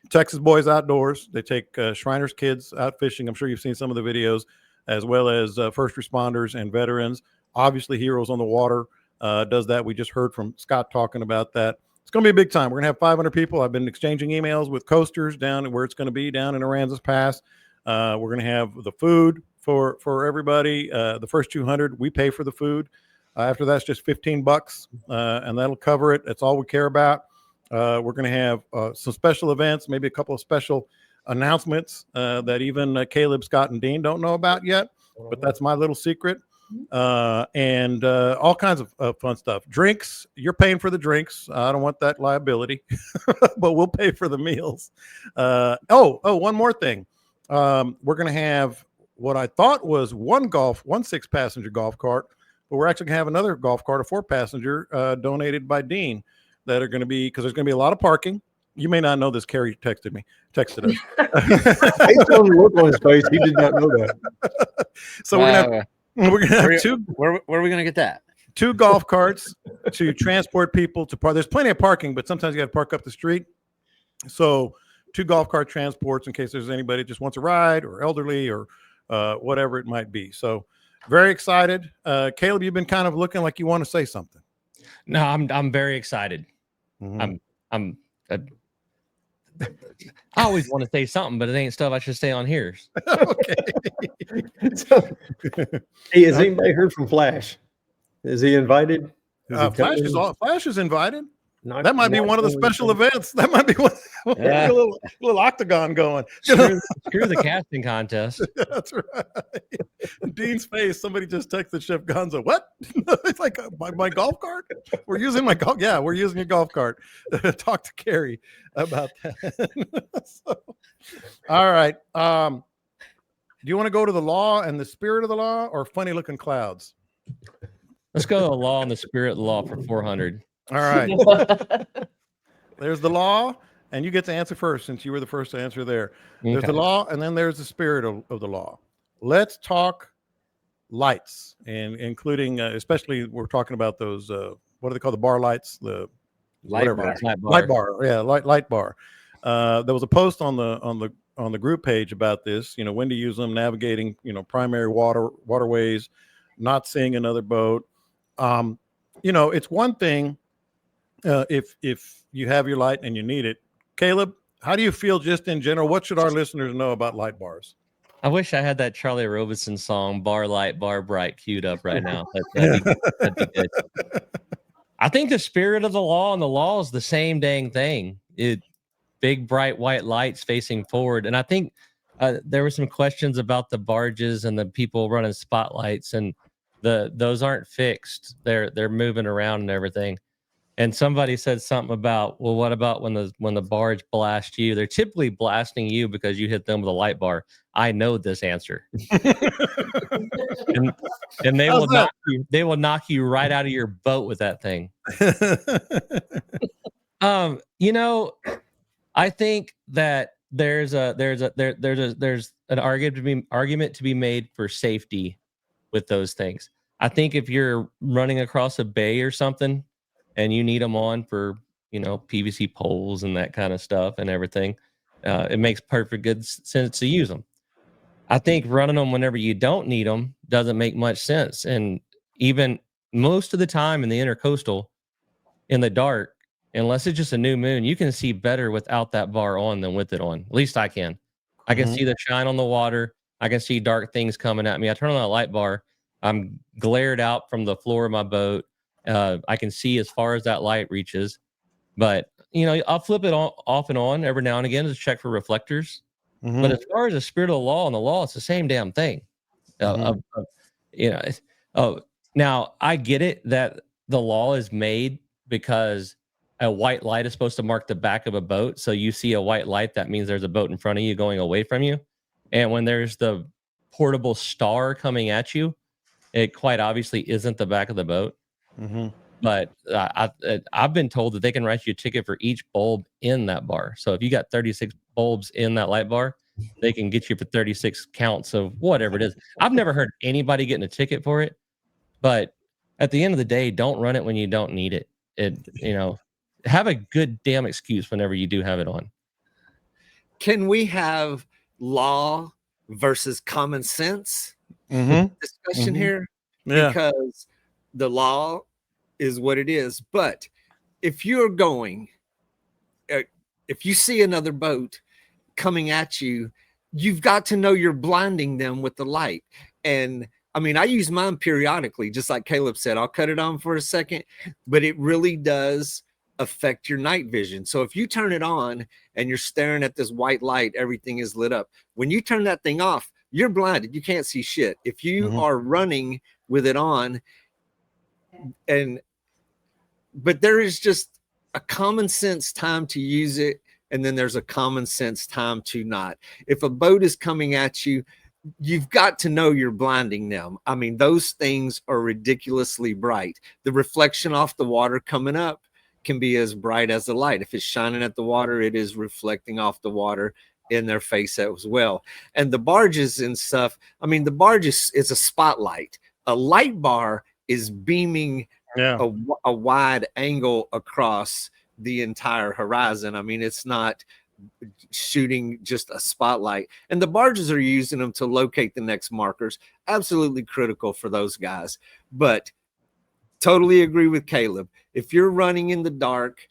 [SPEAKER 1] Texas Boys Outdoors. They take Shriners kids out fishing. I'm sure you've seen some of the videos, as well as first responders and veterans. Obviously, Heroes on the Water does that. We just heard from Scott talking about that. It's going to be a big time. We're going to have 500 people. I've been exchanging emails with coasters down where it's going to be down in Aransas Pass. We're going to have the food for everybody. The first 200, we pay for the food. After that's just $15, and that'll cover it. That's all we care about. We're going to have some special events, maybe a couple of special announcements that even Caleb, Scott, and Dean don't know about yet, but that's my little secret. And all kinds of fun stuff. Drinks, you're paying for the drinks. I don't want that liability, but we'll pay for the meals. One more thing. We're going to have what I thought was one 6-passenger golf cart, but we're actually going to have another golf cart, a 4-passenger, donated by Dean, that are going to be, because there's going to be a lot of parking. You may not know this. Carrie texted us.
[SPEAKER 4] Based on the look on his face, he did not know that.
[SPEAKER 1] So we're gonna have two.
[SPEAKER 3] Where are we gonna get that?
[SPEAKER 1] 2 golf carts to transport people to park. There's plenty of parking, but sometimes you got to park up the street. So 2 golf cart transports in case there's anybody that just wants a ride or elderly or whatever it might be. So very excited. Caleb, you've been kind of looking like you want to say something.
[SPEAKER 2] No, I'm very excited.
[SPEAKER 1] Mhm.
[SPEAKER 2] I always want to say something, but it ain't stuff I should say on here.
[SPEAKER 1] Okay.
[SPEAKER 4] So, hey, has anybody heard from Flash? Is he invited?
[SPEAKER 1] Flash is invited. That might be one of the special events. That might be one.
[SPEAKER 2] Yeah.
[SPEAKER 1] A little octagon going.
[SPEAKER 2] Screw the casting contest.
[SPEAKER 1] That's right. Dean's face. Somebody just texted Chef Gonzo. What? It's like my golf cart. We're using my golf. Yeah, we're using your golf cart. Talk to Carrie about that. All right. Do you want to go to the law and the spirit of the law, or funny looking clouds?
[SPEAKER 2] Let's go to the law and the spirit of the law for 400.
[SPEAKER 1] All right. There's the law, and you get to answer first since you were the first to answer there. There's the law, and then there's the spirit of the law. Let's talk lights, and including especially we're talking about those what do they call the bar lights? The
[SPEAKER 3] Light
[SPEAKER 1] whatever.
[SPEAKER 3] bar.
[SPEAKER 1] Light bar. Yeah, light bar. There was a post on the group page about this. You know, when to use them, navigating, primary waterways, not seeing another boat. It's one thing if you have your light and you need it. Caleb, how do you feel just in general? What should our listeners know about light bars?
[SPEAKER 2] I wish I had that Charlie Robinson song, Bar Light, Bar Bright, queued up right now. That'd be good. I think the spirit of the law and the law is the same dang thing. Big, bright white lights facing forward. And I think there were some questions about the barges and the people running spotlights, and those aren't fixed. They're moving around and everything. And somebody said something about, well, what about when the barge blasts you? They're typically blasting you because you hit them with a light bar. I know this answer. and they will knock you right out of your boat with that thing. I think that there's an argument to be made for safety with those things. I think if you're running across a bay or something and you need them on for, PVC poles and that kind of stuff and everything, it makes perfect good sense to use them. I think running them whenever you don't need them doesn't make much sense. And even most of the time in the intercoastal, in the dark, unless it's just a new moon, you can see better without that bar on than with it on. At least I can. I can see the shine on the water. I can see dark things coming at me. I turn on that light bar. I'm glared out from the floor of my boat. I can see as far as that light reaches. But, I'll flip it on, off and on every now and again to check for reflectors.
[SPEAKER 1] Mm-hmm.
[SPEAKER 2] But as far as the spirit of the law and the law, it's the same damn thing. Now, I get it that the law is made because a white light is supposed to mark the back of a boat. So you see a white light, that means there's a boat in front of you going away from you. And when there's the portable star coming at you, it quite obviously isn't the back of the boat.
[SPEAKER 1] Mm-hmm.
[SPEAKER 2] But I've been told that they can write you a ticket for each bulb in that bar. So if you got 36 bulbs in that light bar, they can get you for 36 counts of whatever it is. I've never heard anybody getting a ticket for it. But at the end of the day, don't run it when you don't need it. Have a good damn excuse whenever you do have it on.
[SPEAKER 3] Can we have law versus common sense discussion here?
[SPEAKER 1] Yeah.
[SPEAKER 3] Because the law is what it is. But if you're going, if you see another boat coming at you, you've got to know you're blinding them with the light. And I mean, I use mine periodically, just like Caleb said. I'll cut it on for a second, but it really does affect your night vision. So if you turn it on and you're staring at this white light, everything is lit up. When you turn that thing off, you're blinded. You can't see shit. If you are running with it on, but there is just a common sense time to use it, and then there's a common sense time to not. If a boat is coming at you, you've got to know you're blinding them. I mean, those things are ridiculously bright. The reflection off the water coming up can be as bright as the light. If it's shining at the water, it is reflecting off the water in their face as well. And the barges and stuff, I mean, the barge is a spotlight. A light bar is beaming a wide angle across the entire horizon. I mean, it's not shooting just a spotlight, and the barges are using them to locate the next markers. Absolutely critical for those guys. But totally agree with Caleb. If you're running in the dark,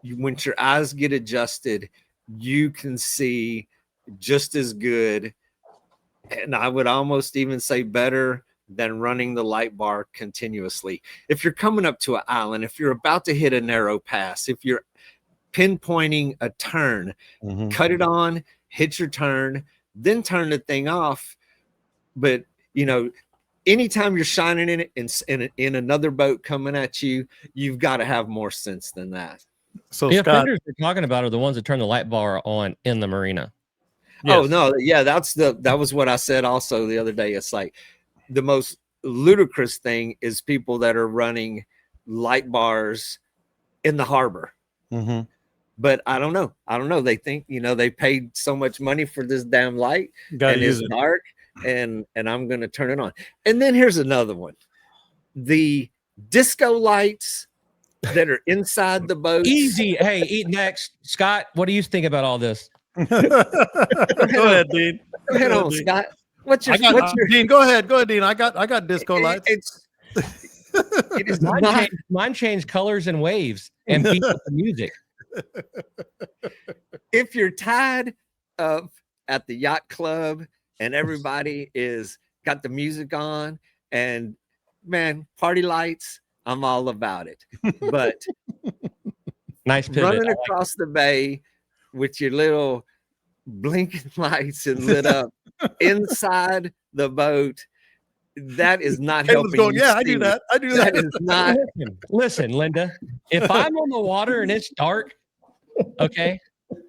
[SPEAKER 3] once your eyes get adjusted, you can see just as good, and I would almost even say better than running the light bar continuously. If you're coming up to an island, if you're about to hit a narrow pass, if you're pinpointing a turn, cut it on, hit your turn, then turn the thing off. But you know, anytime you're shining in it in another boat coming at you, you've got to have more sense than that.
[SPEAKER 1] So
[SPEAKER 2] The
[SPEAKER 1] Scott,
[SPEAKER 2] offenders you're talking about are the ones that turn the light bar on in the marina.
[SPEAKER 1] yes.
[SPEAKER 3] Oh no, yeah, that was what I said also the other day. It's like the most ludicrous thing is people that are running light bars in the harbor. But I don't know. They think, you know, they paid so much money for this damn light,
[SPEAKER 1] Gotta
[SPEAKER 3] and
[SPEAKER 1] use
[SPEAKER 3] it's
[SPEAKER 1] it.
[SPEAKER 3] dark, and I'm going to turn it on. And then here's another one. The disco lights that are inside the boats.
[SPEAKER 2] Easy. Hey, eat next. Scott, what do you think about all this?
[SPEAKER 1] Go ahead, Dean.
[SPEAKER 3] Go ahead on,
[SPEAKER 1] Dean.
[SPEAKER 3] Scott. What's your
[SPEAKER 1] Dean, go ahead, Dean. I got disco lights.
[SPEAKER 3] It is not.
[SPEAKER 2] Mine changed colors and waves and beat with the music.
[SPEAKER 3] If you're tied up at the yacht club and everybody is got the music on and man, party lights, I'm all about it. But
[SPEAKER 2] Nice pivot.
[SPEAKER 3] running across the bay with your little blinking lights and lit up inside the boat, that is not
[SPEAKER 1] Caleb's
[SPEAKER 3] helping.
[SPEAKER 1] going,
[SPEAKER 3] you
[SPEAKER 1] yeah, I
[SPEAKER 3] see.
[SPEAKER 1] do that. I do that.
[SPEAKER 3] That is not.
[SPEAKER 2] Listen, Linda, if I'm on the water and it's dark, okay,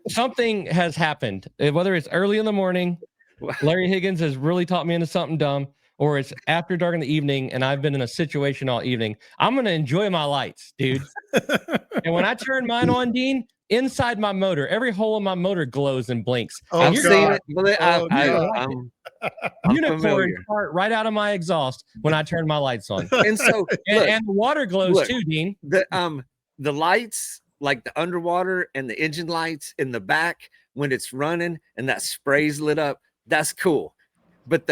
[SPEAKER 2] something has happened. Whether it's early in the morning, Larry Higgins has really taught me into something dumb, or it's after dark in the evening and I've been in a situation all evening. I'm going to enjoy my lights, dude. And when I turn mine on, Dean, inside my motor, every hole in my motor glows and blinks.
[SPEAKER 1] Oh,
[SPEAKER 3] I've
[SPEAKER 1] God.
[SPEAKER 3] seen it. Well,
[SPEAKER 1] Oh,
[SPEAKER 3] I'm
[SPEAKER 2] Unicorn
[SPEAKER 3] familiar.
[SPEAKER 2] fart right out of my exhaust when I turn my lights on.
[SPEAKER 3] And so
[SPEAKER 2] And the water glows
[SPEAKER 3] look.
[SPEAKER 2] too, Dean.
[SPEAKER 3] The lights, like the underwater and the engine lights in the back when it's running and that spray's lit up, that's cool. But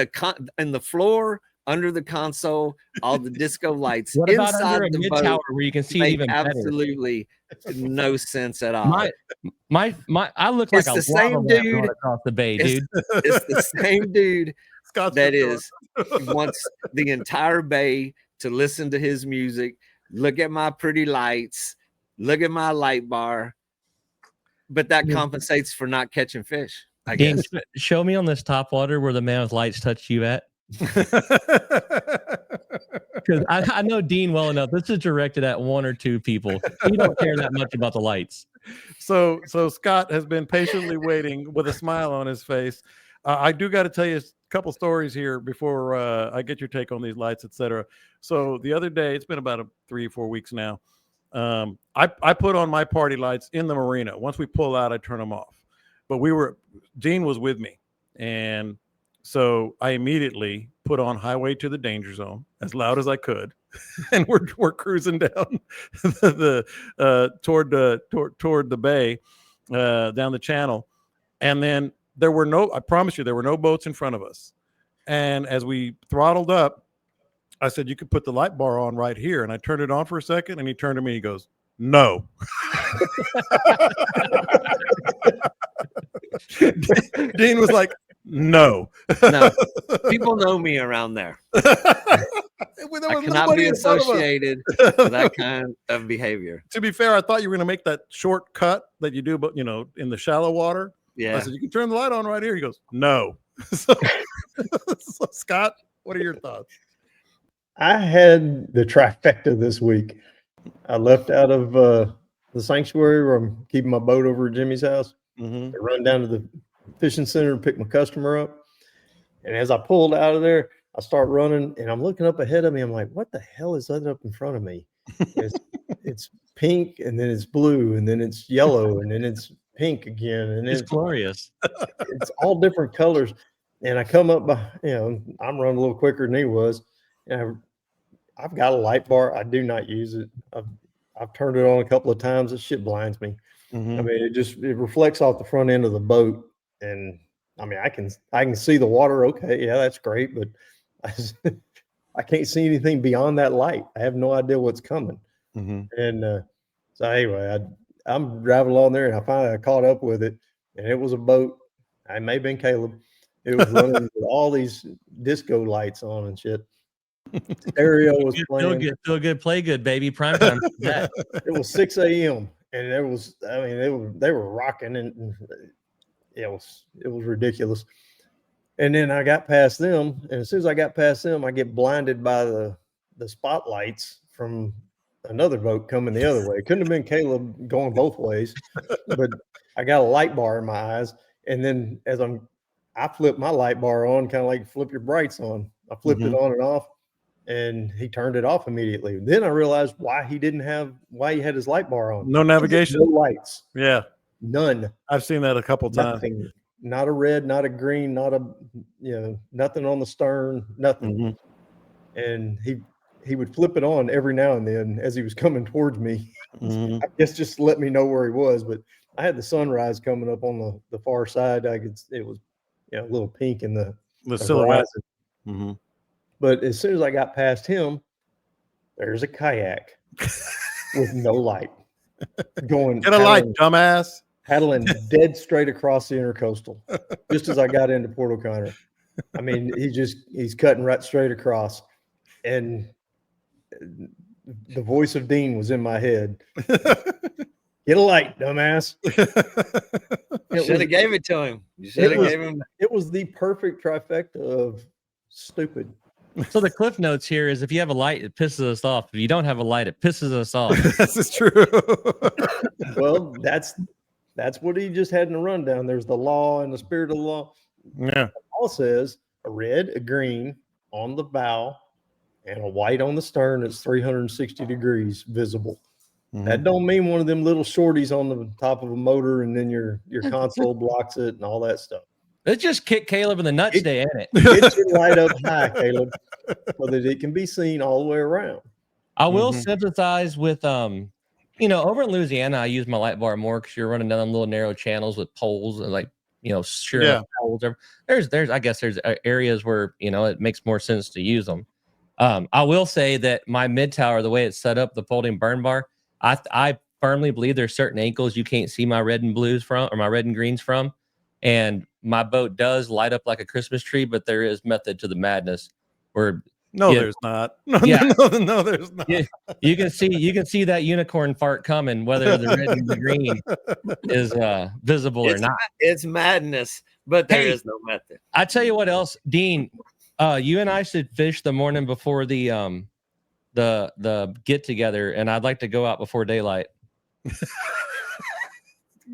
[SPEAKER 3] and the floor under the console, all the disco lights
[SPEAKER 2] What about
[SPEAKER 3] inside
[SPEAKER 2] under a
[SPEAKER 3] the
[SPEAKER 2] mid
[SPEAKER 3] boat
[SPEAKER 2] tower where you can see it
[SPEAKER 3] make
[SPEAKER 2] even better?
[SPEAKER 3] absolutely no sense at all.
[SPEAKER 2] My I look
[SPEAKER 3] It's
[SPEAKER 2] like a
[SPEAKER 3] the same
[SPEAKER 2] lava lamp
[SPEAKER 3] dude.
[SPEAKER 2] going across the bay,
[SPEAKER 3] It's-
[SPEAKER 2] dude.
[SPEAKER 3] It's the same dude
[SPEAKER 1] Scott's
[SPEAKER 3] that
[SPEAKER 1] for
[SPEAKER 3] is wants the entire bay to listen to his music, look at my pretty lights, look at my light bar, but that compensates for not catching fish. I
[SPEAKER 2] Dean,
[SPEAKER 3] guess.
[SPEAKER 2] show me on this top water where the man with lights touched you at. Because I know Dean well enough. This is directed at one or two people. He don't care that much about the lights.
[SPEAKER 1] So Scott has been patiently waiting with a smile on his face. I do got to tell you a couple stories here before I get your take on these lights, etc. So the other day, it's been about 3 or 4 weeks now. I put on my party lights in the marina. Once we pull out, I turn them off. But Dean was with me, and so I immediately put on Highway to the Danger Zone as loud as I could, and we're cruising down toward the bay, down the channel, and then I promise you, there were no boats in front of us. And as we throttled up, I said, "You could put the light bar on right here," and I turned it on for a second, and he turned to me, he goes, "No." Dean was like, "No."
[SPEAKER 3] No, people know me around there. I cannot be associated with that kind of behavior.
[SPEAKER 1] To be fair, I thought you were going to make that short cut that you do, but in the shallow water.
[SPEAKER 3] Yeah.
[SPEAKER 1] I said, "You can turn the light on right here." He goes, "No." So Scott, what are your thoughts?
[SPEAKER 4] I had the trifecta this week. I left out of the sanctuary where I'm keeping my boat over at Jimmy's house.
[SPEAKER 1] Mm-hmm.
[SPEAKER 4] I run down to the fishing center and pick my customer up. And as I pulled out of there, I start running and I'm looking up ahead of me. I'm like, what the hell is that up in front of me? It's, it's pink and then it's blue and then it's yellow and then it's pink again. And
[SPEAKER 2] It's
[SPEAKER 4] it's
[SPEAKER 2] glorious.
[SPEAKER 4] it's all different colors. And I come up by, I'm running a little quicker than he was. And I've got a light bar. I do not use it. I've turned it on a couple of times. This shit blinds me.
[SPEAKER 1] Mhm.
[SPEAKER 4] I mean, it reflects off the front end of the boat. And I mean, I can see the water. Okay. Yeah, that's great. But I can't see anything beyond that light. I have no idea what's coming.
[SPEAKER 1] Mhm.
[SPEAKER 4] And so anyway, I'm driving along there and I finally caught up with it. And it was a boat. I may have been Caleb. It was running with all these disco lights on and shit. Stereo was playing.
[SPEAKER 2] Feel good, play good, baby. Prime time. Yeah.
[SPEAKER 4] It was 6 a.m. and there was, I mean, they were rocking and it was ridiculous. And then I got past them, and as soon as I got past them, I get blinded by the spotlights from another boat coming the other way. It couldn't have been Caleb going both ways, but I got a light bar in my eyes. And then as I flipped my light bar on, kind of like flip your brights on. I flipped it on and off, and he turned it off immediately. Then I realized why he had his light bar on.
[SPEAKER 1] No navigation.
[SPEAKER 4] No lights.
[SPEAKER 1] Yeah.
[SPEAKER 4] None.
[SPEAKER 1] I've seen that a couple times.
[SPEAKER 4] Nothing. Not a red, not a green, not a nothing on the stern, nothing.
[SPEAKER 1] Mm-hmm.
[SPEAKER 4] And he would flip it on every now and then as he was coming towards me.
[SPEAKER 1] Mm-hmm.
[SPEAKER 4] I guess just to let me know where he was. But I had the sunrise coming up on the far side. It was a little pink in the
[SPEAKER 1] silhouette.
[SPEAKER 4] Mm-hmm. But as soon as I got past him, there's a kayak with no light going.
[SPEAKER 1] Get a light, dumbass.
[SPEAKER 4] Paddling dead straight across the intercoastal, just as I got into Port O'Connor. I mean, he's cutting right straight across, and the voice of Dean was in my head. Get a light, dumbass.
[SPEAKER 3] You should have gave it to him. You should have gave him.
[SPEAKER 4] It was the perfect trifecta of stupid.
[SPEAKER 2] So the cliff notes here is if you have a light, it pisses us off. If you don't have a light, it pisses us off.
[SPEAKER 1] This is true.
[SPEAKER 4] Well, that's what he just had in the rundown. There's the law and the spirit of the law.
[SPEAKER 1] Yeah.
[SPEAKER 4] The law says a red, a green on the bow, and a white on the stern that's 360 degrees visible. Mm-hmm. That don't mean one of them little shorties on the top of a motor and then your console blocks it and all that stuff.
[SPEAKER 2] Let's just kick Caleb in the nuts today, ain't it?
[SPEAKER 4] Get your light up high, Caleb, so that it can be seen all the way around.
[SPEAKER 2] I will sympathize with over in Louisiana, I use my light bar more because you're running down them little narrow channels with poles and poles. There's I guess there's areas where it makes more sense to use them. I will say that my mid tower, the way it's set up, the folding burn bar, I firmly believe there's certain ankles you can't see my red and blues from or my red and greens from, and my boat does light up like a Christmas tree, but there is method to the madness. Where
[SPEAKER 1] there's not. No, there's not.
[SPEAKER 2] You can see that unicorn fart coming, whether the red and the green is visible or not.
[SPEAKER 3] It's madness, but there is no method.
[SPEAKER 2] I tell you what else, Dean. You and I should fish the morning before the get together, and I'd like to go out before daylight.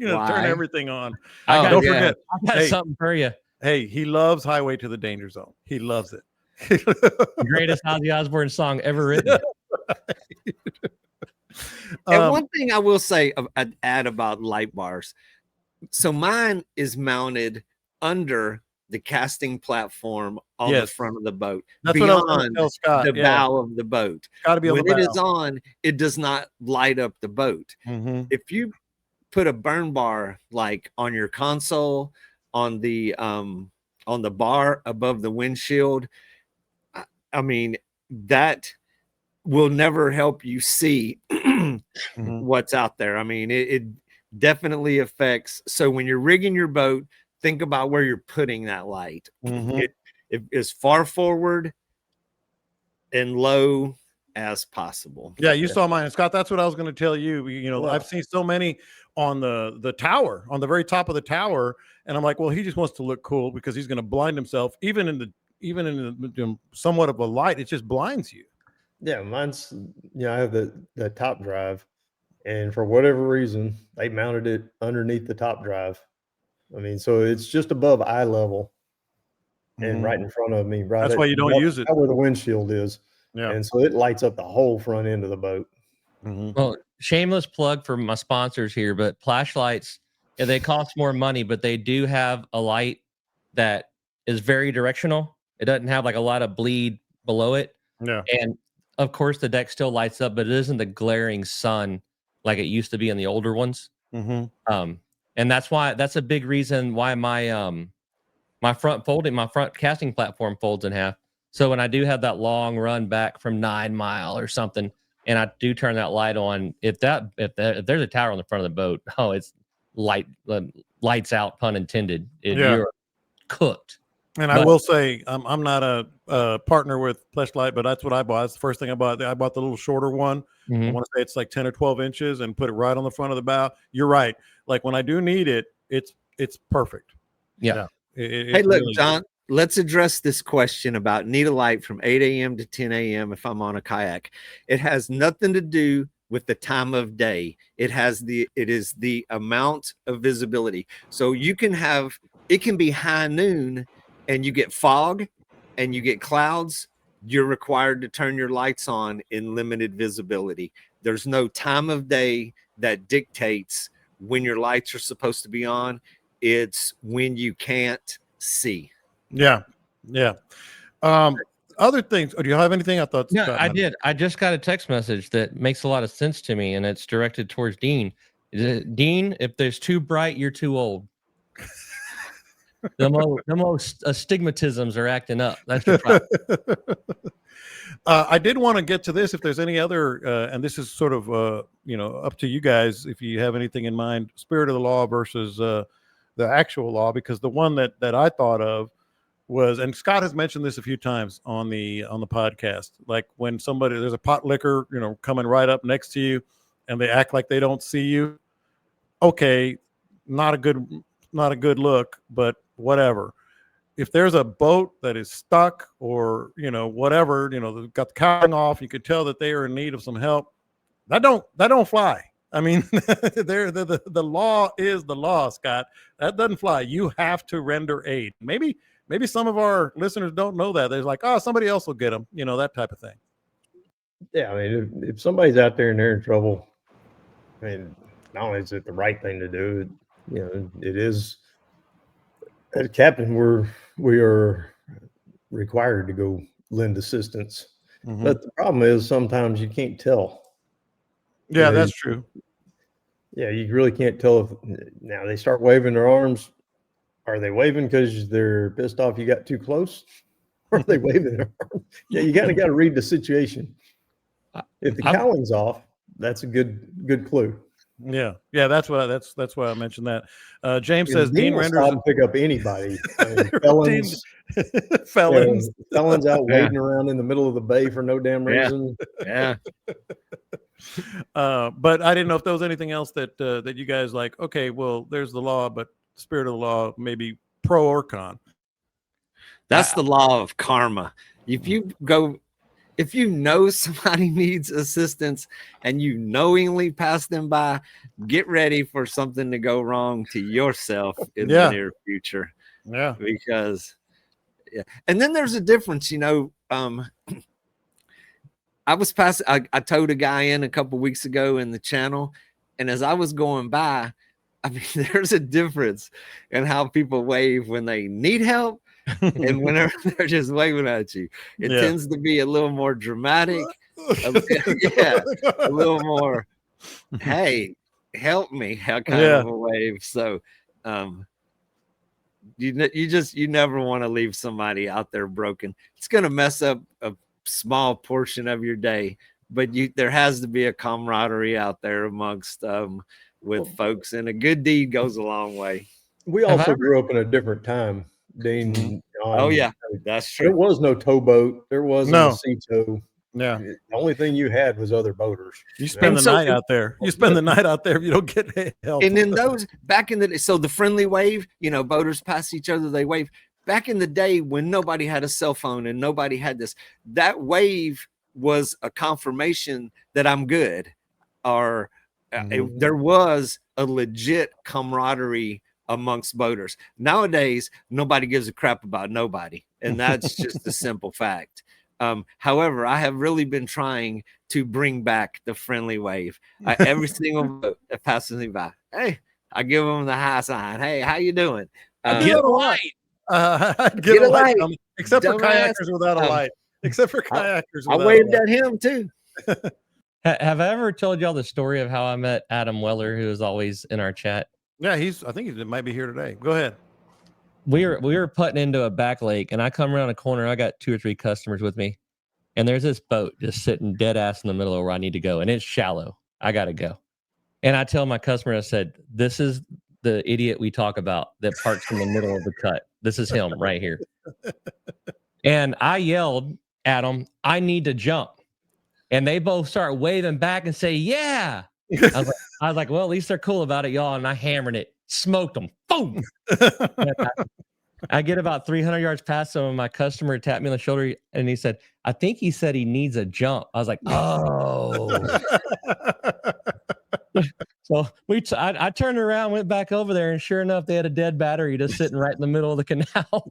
[SPEAKER 1] Turn everything on.
[SPEAKER 2] Don't forget. I got something for you.
[SPEAKER 1] Hey, he loves Highway to the Danger Zone. He loves it.
[SPEAKER 2] Greatest Ozzy Osbourne song ever written.
[SPEAKER 3] And one thing I will say, I'd add about light bars. So mine is mounted under the casting platform on the front of the boat,
[SPEAKER 1] that's
[SPEAKER 3] beyond
[SPEAKER 1] Scott,
[SPEAKER 3] the bow of the boat.
[SPEAKER 1] Got to be on
[SPEAKER 3] when
[SPEAKER 1] the bow.
[SPEAKER 3] It is on, it does not light up the boat.
[SPEAKER 1] Mm-hmm.
[SPEAKER 3] If you put a burn bar like on your console, on the bar above the windshield, I mean, that will never help you see what's out there. I mean, it definitely affects. So when you're rigging your boat, think about where you're putting that light. It is far forward and low as possible.
[SPEAKER 1] Yeah, you saw mine, Scott. That's what I was going to tell you. I've seen so many on the tower, on the very top of the tower, and I'm like, well, he just wants to look cool because he's going to blind himself. Even in the somewhat of a light, it just blinds you.
[SPEAKER 4] Yeah, mine's I have the top drive, and for whatever reason, they mounted it underneath the top drive. I mean, so it's just above eye level. and right in front of me. Right,
[SPEAKER 1] That's why you don't use it.
[SPEAKER 4] Right where the windshield is.
[SPEAKER 1] Yeah.
[SPEAKER 4] And so it lights up the whole front end of the boat.
[SPEAKER 2] Well, shameless plug for my sponsors here, but flashlights, yeah, they cost more money, but they do have a light that is very directional. It doesn't have like a lot of bleed below it.
[SPEAKER 1] Yeah.
[SPEAKER 2] And of course, the deck still lights up, but it isn't the glaring sun like it used to be in the older ones. And that's a big reason why my my front casting platform folds in half. So when I do have that long run back from 9 Mile or something, and I do turn that light on, if there's a tower on the front of the boat, oh, it's lights out, pun intended. You're cooked.
[SPEAKER 1] And I will say, I'm not a partner with Fleshlight, but that's what I bought. That's the first thing I bought. I bought the little shorter one. I want to say it's like 10 or 12 inches, and put it right on the front of the bow. You're right. Like when I do need it, it's perfect.
[SPEAKER 2] Yeah.
[SPEAKER 3] Hey, look, really John, let's address this question about need a light from 8 a.m. to 10 a.m. if I'm on a kayak. It has nothing to do with the time of day. It is the amount of visibility. So it can be high noon and you get fog and you get clouds. You're required to turn your lights on in limited visibility. There's no time of day that dictates when your lights are supposed to be on. It's when you can't see.
[SPEAKER 1] Yeah. Other things. Do you have anything? I thought.
[SPEAKER 2] Yeah, I did. I just got a text message that makes a lot of sense to me, and it's directed towards Dean. Dean, if there's too bright, you're too old. The most astigmatisms are acting up. That's your problem.
[SPEAKER 1] I did want to get to this. If there's any other, and this is sort of up to you guys, if you have anything in mind, spirit of the law versus the actual law, because the one that I thought of was, and Scott has mentioned this a few times on the podcast, like when there's a pot liquor, coming right up next to you, and they act like they don't see you. Okay, not a good look, but whatever. If there's a boat that is stuck or, whatever, they've got the cowling off, you could tell that they are in need of some help. That don't fly. I mean, the law is the law, Scott. That doesn't fly. You have to render aid. Maybe some of our listeners don't know that. They're like, oh, somebody else will get them, that type of thing.
[SPEAKER 4] Yeah. I mean, if somebody's out there and they're in trouble, I mean, not only is it the right thing to do, it is, as a captain, we are required to go lend assistance. But the problem is sometimes you can't tell.
[SPEAKER 1] Yeah, that's true.
[SPEAKER 4] Yeah, you really can't tell if now they start waving their arms. Are they waving because they're pissed off you got too close? Or are they waving their arms? Yeah, you got to read the situation. If the cowling's off, that's a good clue.
[SPEAKER 1] Yeah, that's why I mentioned that. James says Dean renders
[SPEAKER 4] and pick up anybody. Felons, felons out wading around in the middle of the bay for no damn reason.
[SPEAKER 3] Yeah.
[SPEAKER 1] But I didn't know if there was anything else that you guys like. Okay, well, there's the law, but the spirit of the law, maybe pro or con.
[SPEAKER 3] That's the law of karma. If you know somebody needs assistance and you knowingly pass them by, get ready for something to go wrong to yourself in the near future.
[SPEAKER 1] Yeah.
[SPEAKER 3] Because, and then there's a difference, I towed a guy in a couple weeks ago in the channel, and as I was going by, I mean, there's a difference in how people wave when they need help and whenever they're just waving at you. It tends to be a little more dramatic, a little more, hey, help me, kind of a wave. So you never want to leave somebody out there broken. It's going to mess up a small portion of your day, but there has to be a camaraderie out there amongst with folks, and a good deed goes a long way.
[SPEAKER 4] We also grew up in a different time, Dean.
[SPEAKER 3] Oh yeah, that's true.
[SPEAKER 4] There was no towboat. There was no sea tow.
[SPEAKER 1] Yeah.
[SPEAKER 4] The only thing you had was other boaters.
[SPEAKER 1] You spend the night out there. You spend the night out there if you don't get help.
[SPEAKER 3] And in those back in the day, so the friendly wave, boaters pass each other, they wave. Back in the day when nobody had a cell phone and nobody had this, that wave was a confirmation that I'm good, or there was a legit camaraderie amongst boaters. Nowadays, nobody gives a crap about nobody. And that's just the simple fact. However, I have really been trying to bring back the friendly wave. Every single boat that passes me by, hey, I give them the high sign. Hey, how you doing?
[SPEAKER 1] Get a light. Get a light. Except for kayakers without a light. Except for kayakers.
[SPEAKER 3] I waved at him too.
[SPEAKER 2] Have I ever told y'all the story of how I met Adam Weller, who is always in our chat?
[SPEAKER 1] Yeah, I think he might be here today. Go ahead.
[SPEAKER 2] We were putting into a back lake, and I come around a corner. I got 2 or 3 customers with me, and there's this boat just sitting dead ass in the middle of where I need to go, and it's shallow. I gotta go, and I tell my customer, I said, "This is the idiot we talk about that parks in the middle of the cut. This is him right here." And I yelled at him, "I need to jump," and they both start waving back and say, "Yeah." I was like, well, at least they're cool about it, y'all. And I hammered it, smoked them. Boom. I get about 300 yards past them, and my customer tapped me on the shoulder, and he said, "I think he said he needs a jump." I was like, oh. So I turned around, went back over there, and sure enough, they had a dead battery just sitting right in the middle of the canal.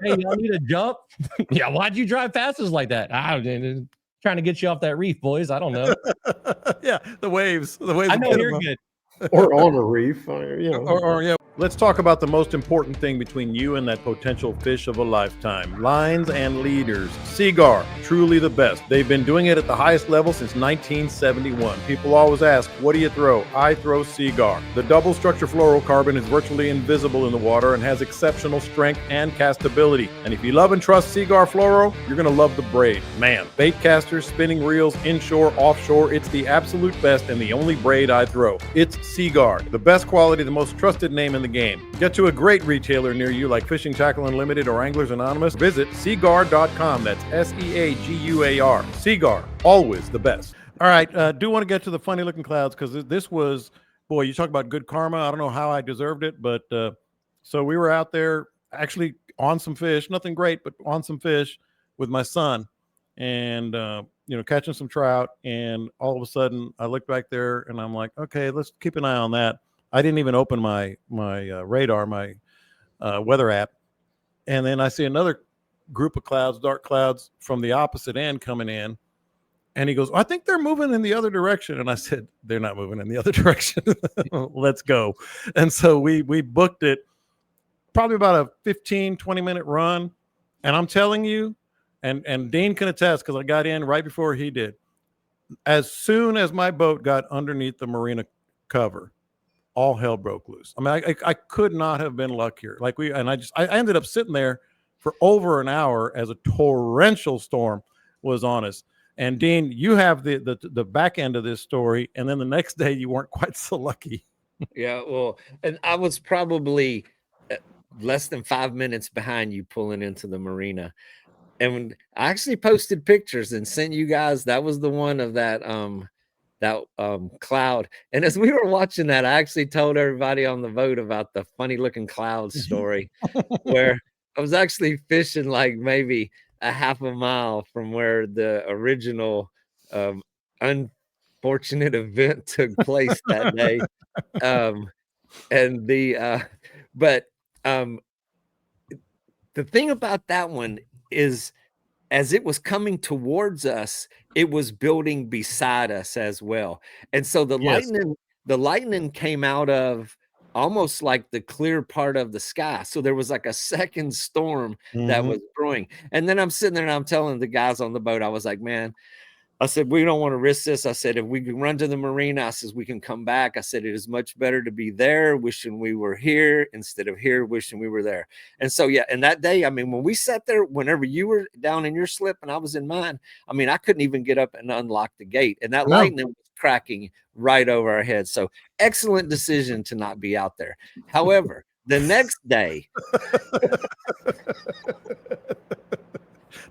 [SPEAKER 2] Hey, y'all need a jump? Yeah, why'd you drive past us like that? I didn't. Trying to get you off that reef, boys. I don't know.
[SPEAKER 1] Yeah, the waves.
[SPEAKER 2] I know you're good.
[SPEAKER 4] Or on a reef, you know.
[SPEAKER 1] Or yeah. Let's talk about the most important thing between you and that potential fish of a lifetime. Lines and leaders. Seaguar, truly the best. They've been doing it at the highest level since 1971. People always ask, what do you throw? I throw Seaguar. The double structure fluorocarbon is virtually invisible in the water and has exceptional strength and castability. And if you love and trust Seaguar Fluoro, you're going to love the braid. Man, bait casters, spinning reels, inshore, offshore, it's the absolute best and the only braid I throw. It's Seaguar, the best quality, the most trusted name in the game. Get to a great retailer near you like Fishing Tackle Unlimited or Anglers Anonymous. Visit Seaguar.com. That's Seaguar. Seaguar, always the best. All right, do want to get to the funny looking clouds because this was, boy, you talk about good karma. I don't know how I deserved it, but so we were out there actually on some fish, nothing great, but on some fish with my son, and catching some trout. And all of a sudden, I look back there and I'm like, okay, let's keep an eye on that. I didn't even open my radar, my weather app, and then I see another group of clouds, dark clouds from the opposite end coming in. And he goes, I think they're moving in the other direction. And I said, they're not moving in the other direction. Let's go. And so we booked it, probably about a 15, 20-minute run. And I'm telling you, and Dean can attest because I got in right before he did. As soon as my boat got underneath the marina cover, all hell broke loose. I mean, I could not have been luckier. I ended up sitting there for over an hour as a torrential storm was on us. And Dean, you have the back end of this story, and then the next day you weren't quite so lucky.
[SPEAKER 3] Yeah, well, and I was probably less than 5 minutes behind you pulling into the marina. And I actually posted pictures and sent you guys. That was the one of that cloud. And as we were watching that, I actually told everybody on the boat about the funny looking cloud story where I was actually fishing like maybe a half a mile from where the original unfortunate event took place that day. The thing about that one is, as it was coming towards us, it was building beside us as well. And so the lightning came out of almost like the clear part of the sky. So there was like a second storm that was brewing. And then I'm sitting there and I'm telling the guys on the boat, I was like, man, I said, we don't want to risk this. I said, if we can run to the marina, I says, we can come back. I said, it is much better to be there wishing we were here instead of here wishing we were there. And so, yeah. And that day, I mean, when we sat there, whenever you were down in your slip and I was in mine, I mean, I couldn't even get up and unlock the gate. And that lightning was cracking right over our heads. So excellent decision to not be out there. However, the next day,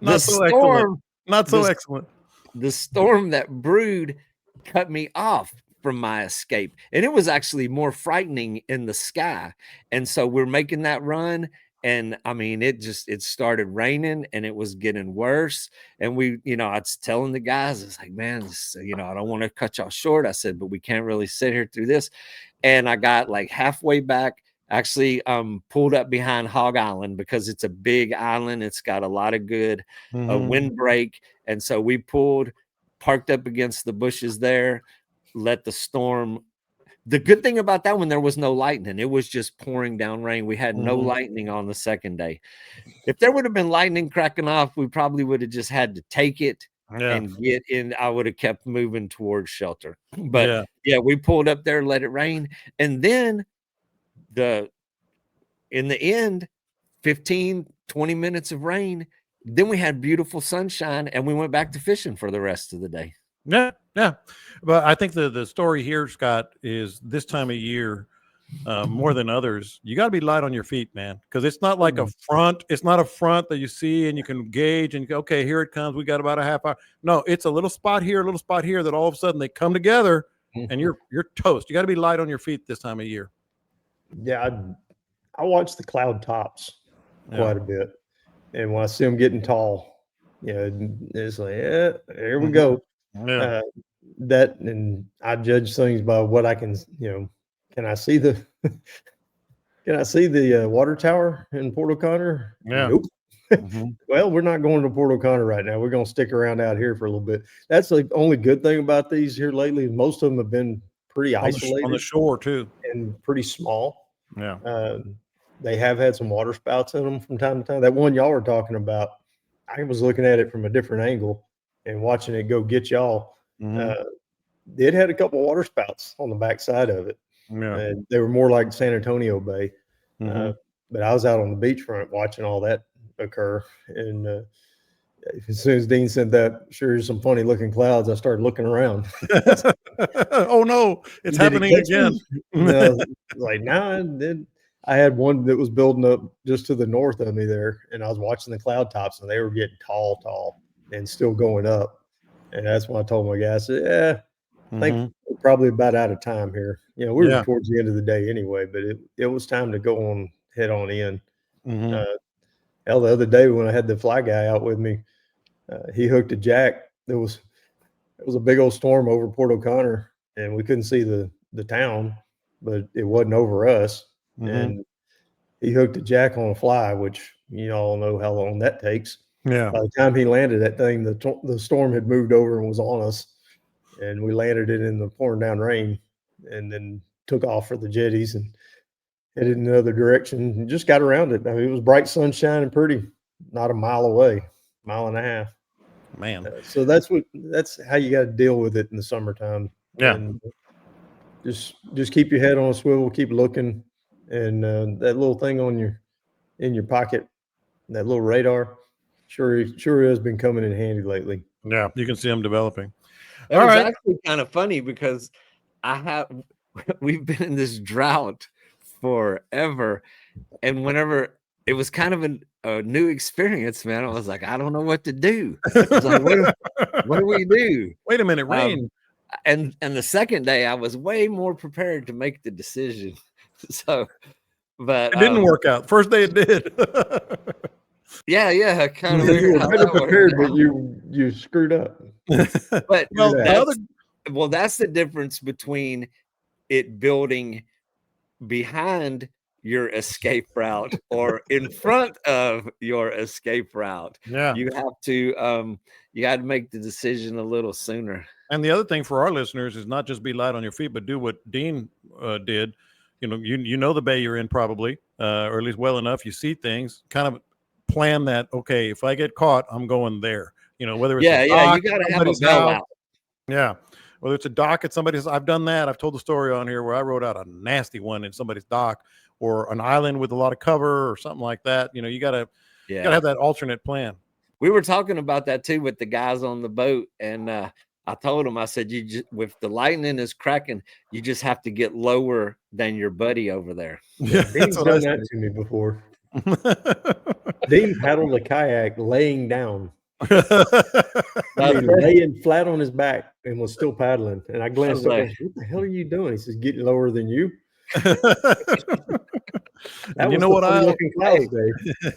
[SPEAKER 1] not so excellent.
[SPEAKER 3] The storm that brewed cut me off from my escape. And it was actually more frightening in the sky. And so we're making that run. And I mean, it started raining and it was getting worse. And I was telling the guys, it's like, man, I don't want to cut y'all short. I said, but we can't really sit here through this. And I got like halfway back actually pulled up behind Hog Island because it's a big island. It's got a lot of good windbreak. And so we parked up against the bushes there, let the storm. The good thing about that one, there was no lightning. It was just pouring down rain. We had no lightning on the second day. If there would have been lightning cracking off, we probably would have just had to take it and get in. I would have kept moving towards shelter. But yeah, we pulled up there, let it rain. And then in the end, 15, 20 minutes of rain. Then we had beautiful sunshine and we went back to fishing for the rest of the day.
[SPEAKER 1] Yeah. But I think the story here, Scott, is this time of year, more than others, you got to be light on your feet, man, because it's not like a front. It's not a front that you see and you can gauge and go, okay, here it comes. We got about a half hour. No, it's a little spot here that all of a sudden they come together and you're toast. You got to be light on your feet this time of year.
[SPEAKER 4] Yeah, I watch the cloud tops quite a bit, and when I see them getting tall, it's like, here we go. That, and I judge things by what I can, can I see the water tower in Port O'Connor? Nope. Well, we're not going to Port O'Connor right now. We're going to stick around out here for a little bit. That's the only good thing about these here lately. Most of them have been pretty isolated
[SPEAKER 1] on the shore too,
[SPEAKER 4] and pretty small.
[SPEAKER 1] Yeah.
[SPEAKER 4] They have had some water spouts in them from time to time. That one y'all were talking about, I was looking at it from a different angle and watching it go get y'all. It had a couple of water spouts on the backside of it. And they were more like San Antonio Bay. But I was out on the beachfront watching all that occur. And as soon as Dean said that, sure, some funny looking clouds, I started looking around.
[SPEAKER 1] Oh no, it's happening again.
[SPEAKER 4] Like, I had one that was building up just to the north of me there, and I was watching the cloud tops, and they were getting tall and still going up. And that's when I told my guy, I said, I think we're probably about out of time here. We were towards the end of the day anyway, but it was time to go on, head on in. The other day when I had the fly guy out with me, he hooked a jack. It was a big old storm over Port O'Connor, and we couldn't see the town, but it wasn't over us. And he hooked a jack on a fly, which you all know how long that takes.
[SPEAKER 1] Yeah.
[SPEAKER 4] By the time he landed that thing, the storm had moved over and was on us, and we landed it in the pouring down rain, and then took off for the jetties and headed in the other direction and just got around it. I mean, it was bright sunshine and pretty, not a mile away, mile and a half.
[SPEAKER 1] Man.
[SPEAKER 4] So that's how you got to deal with it in the summertime.
[SPEAKER 1] Yeah.
[SPEAKER 4] And just keep your head on a swivel, keep looking, and that little thing in your pocket, that little radar, sure has been coming in handy lately.
[SPEAKER 1] Yeah, you can see them developing.
[SPEAKER 3] It was actually kind of funny because we've been in this drought forever, and whenever it was kind of a new experience, man, I was like, I don't know what to do. I was like, what do we do?
[SPEAKER 1] Wait a minute, rain.
[SPEAKER 3] And the second day, I was way more prepared to make the decision. So, but
[SPEAKER 1] it didn't work out. First day it did.
[SPEAKER 3] Yeah, kind of.
[SPEAKER 4] You were better prepared, but you screwed up.
[SPEAKER 3] But that's the difference between it building behind your escape route or in front of your escape route.
[SPEAKER 1] Yeah,
[SPEAKER 3] you have to make the decision a little sooner.
[SPEAKER 1] And the other thing for our listeners is not just be light on your feet, but do what Dean did. You know the bay you're in probably, or at least well enough. You see things, kind of plan that. Okay, if I get caught, I'm going there. Whether it's
[SPEAKER 3] you got to have a bail out.
[SPEAKER 1] Yeah, whether it's a dock at somebody's. I've done that. I've told the story on here where I wrote out a nasty one in somebody's dock or an island with a lot of cover or something like that. You gotta have that alternate plan.
[SPEAKER 3] We were talking about that too with the guys on the boat, and I told him, I said, if the lightning is cracking, you just have to get lower than your buddy over there.
[SPEAKER 1] Yeah,
[SPEAKER 4] Dean's done that to me before. Dean paddled a kayak laying down. Laying flat on his back and was still paddling. And I glanced up and said, what the hell are you doing? He says, getting lower than you.
[SPEAKER 1] You know what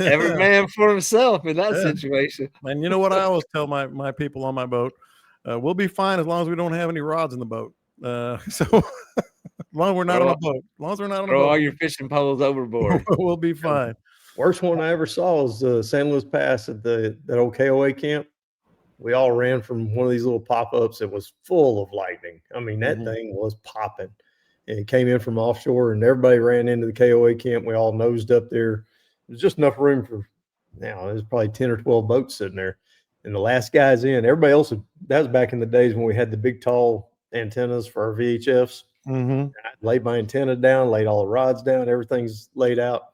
[SPEAKER 3] every man for himself in that situation.
[SPEAKER 1] And you know what I always tell my people on my boat, we'll be fine as long as we don't have any rods in the boat. So long as we're not
[SPEAKER 3] Throw
[SPEAKER 1] on a
[SPEAKER 3] all-
[SPEAKER 1] boat. As long as we're not on a
[SPEAKER 3] Throw all
[SPEAKER 1] boat,
[SPEAKER 3] your fishing poles overboard.
[SPEAKER 1] we'll be fine.
[SPEAKER 4] Worst one I ever saw was San Luis Pass at that old KOA camp. We all ran from one of these little pop-ups that was full of lightning. I mean, that thing was popping. And it came in from offshore, and everybody ran into the KOA camp. We all nosed up there. There's just enough room for now. There's probably 10 or 12 boats sitting there. And the last guy's in. Everybody else, that was back in the days when we had the big, tall antennas for our VHFs.
[SPEAKER 1] Mm-hmm.
[SPEAKER 4] I laid my antenna down, laid all the rods down, everything's laid out.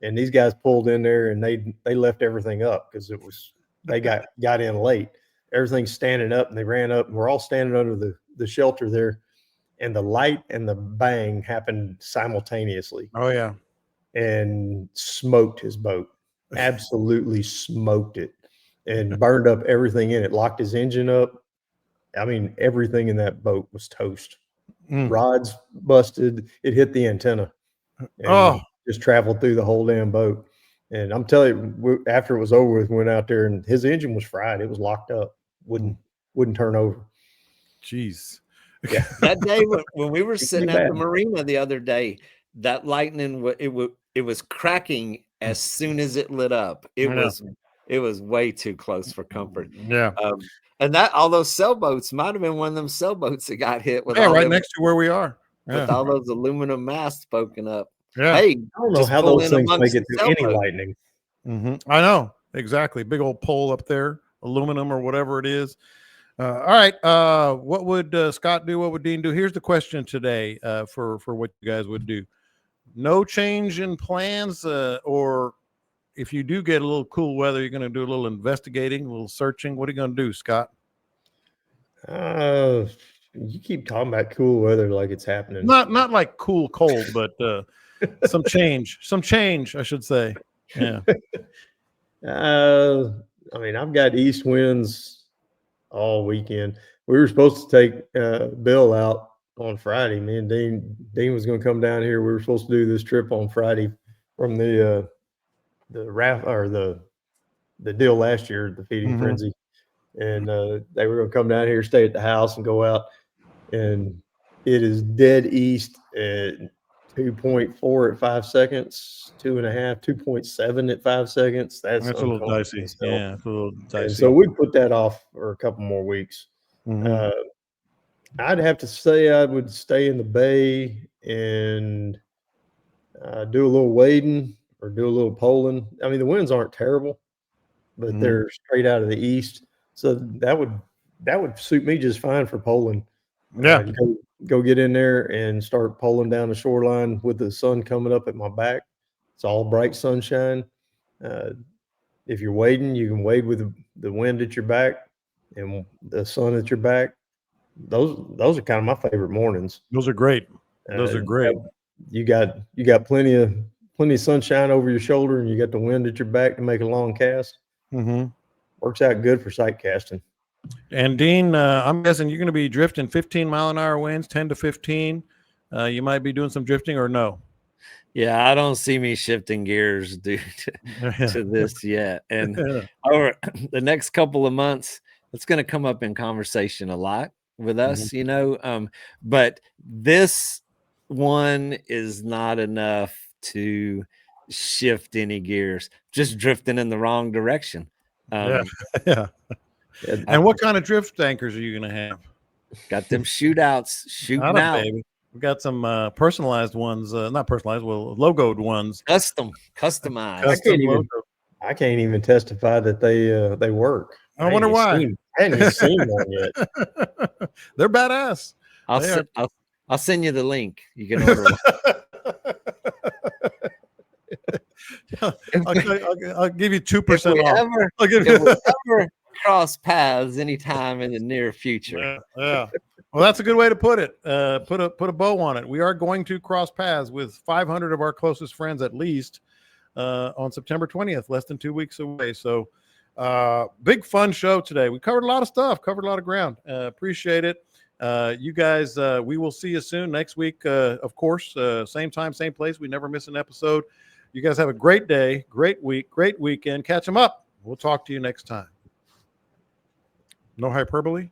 [SPEAKER 4] And these guys pulled in there and they left everything up because they got in late. Everything's standing up and they ran up and we're all standing under the shelter there. And the light and the bang happened simultaneously
[SPEAKER 1] Oh yeah.
[SPEAKER 4] and smoked his boat. Absolutely smoked it and burned up everything in it, locked his engine up. I mean, everything in that boat was toast.
[SPEAKER 1] Mm.
[SPEAKER 4] Rods busted. It hit the antenna. And
[SPEAKER 1] Oh.
[SPEAKER 4] just traveled through the whole damn boat. And I'm telling you, after it was over with, went out there and his engine was fried. It was locked up. Wouldn't turn over.
[SPEAKER 1] Jeez.
[SPEAKER 4] Yeah.
[SPEAKER 3] That day when we were sitting at the
[SPEAKER 4] bad.
[SPEAKER 3] marina the other day, that lightning it was cracking as soon as it lit up. It
[SPEAKER 1] I know.
[SPEAKER 3] was way too close for comfort.
[SPEAKER 1] Yeah.
[SPEAKER 3] And that all those sailboats might have been one of them sailboats that got hit with
[SPEAKER 1] Yeah,
[SPEAKER 3] all
[SPEAKER 1] right
[SPEAKER 3] them-
[SPEAKER 1] next to where we are.
[SPEAKER 3] with
[SPEAKER 1] Yeah.
[SPEAKER 3] all those aluminum masts poking up.
[SPEAKER 1] Yeah.
[SPEAKER 3] Hey,
[SPEAKER 4] I don't know
[SPEAKER 3] just
[SPEAKER 4] how
[SPEAKER 3] pull
[SPEAKER 4] those
[SPEAKER 3] in
[SPEAKER 4] things make
[SPEAKER 3] amongst
[SPEAKER 4] it
[SPEAKER 3] the
[SPEAKER 4] through any
[SPEAKER 3] sailboat.
[SPEAKER 4] lightning.
[SPEAKER 1] I know exactly. Big old pole up there, aluminum or whatever it is. All right. What would Scott do? What would Dean do? Here's the question today for what you guys would do. No change in plans, or if you do get a little cool weather, you're going to do a little investigating, a little searching. What are you going to do, Scott?
[SPEAKER 4] You keep talking about cool weather like it's happening.
[SPEAKER 1] Not like cool cold, but some change, I should say. Yeah.
[SPEAKER 4] I mean, I've got east winds all weekend. We were supposed to take Bill out on Friday. Me and Dean was going to come down here. We were supposed to do this trip on Friday from the raft or the deal last year, the feeding frenzy, and they were going to come down here, stay at the house, and go out. And it is dead east at 2.4 at 5 seconds, 2.5, 2.7 at 5 seconds. That's
[SPEAKER 1] a little dicey.
[SPEAKER 4] as hell.
[SPEAKER 1] Yeah, it's a little dicey.
[SPEAKER 4] And so we put that off for a couple more weeks. I'd have to say I would stay in the bay and do a little wading or do a little poling. I mean, the winds aren't terrible, but they're straight out of the east, so that would suit me just fine for poling.
[SPEAKER 1] Yeah.
[SPEAKER 4] Go get in there and start poling down the shoreline with the sun coming up at my back. It's all bright sunshine. If you're wading, you can wade with the wind at your back and the sun at your back. Those are kind of my favorite mornings.
[SPEAKER 1] Those are great. Those are great.
[SPEAKER 4] You got plenty of sunshine over your shoulder, and you got the wind at your back to make a long cast. Works out good for sight casting.
[SPEAKER 1] And Dean, I'm guessing you're going to be drifting 15-mile-an-hour winds, 10 to 15. You might be doing some drifting, or no?
[SPEAKER 3] Yeah, I don't see me shifting gears due to this yet. And over the next couple of months, it's going to come up in conversation a lot with us, you know. But this one is not enough to shift any gears, just drifting in the wrong direction.
[SPEAKER 1] Yeah. And what kind of drift anchors are you going to have?
[SPEAKER 3] Got them shootouts shooting out.
[SPEAKER 1] Baby. We've got some personalized ones, not personalized, well, logoed ones.
[SPEAKER 3] Customized.
[SPEAKER 4] I can't even testify that they work.
[SPEAKER 1] I wonder why.
[SPEAKER 4] I hadn't even seen one yet.
[SPEAKER 1] They're badass.
[SPEAKER 3] I'll send you the link. You can order
[SPEAKER 1] one. I'll give you 2% off.
[SPEAKER 3] If we ever cross paths anytime in the near future.
[SPEAKER 1] Yeah. Well, that's a good way to put it. Put a bow on it. We are going to cross paths with 500 of our closest friends at least on September 20th, less than 2 weeks away. So big fun show today. We covered a lot of stuff, covered a lot of ground. Appreciate it. You guys, we will see you soon next week. Of course, same time, same place. We never miss an episode. You guys have a great day, great week, great weekend. Catch them up. We'll talk to you next time. No hyperbole.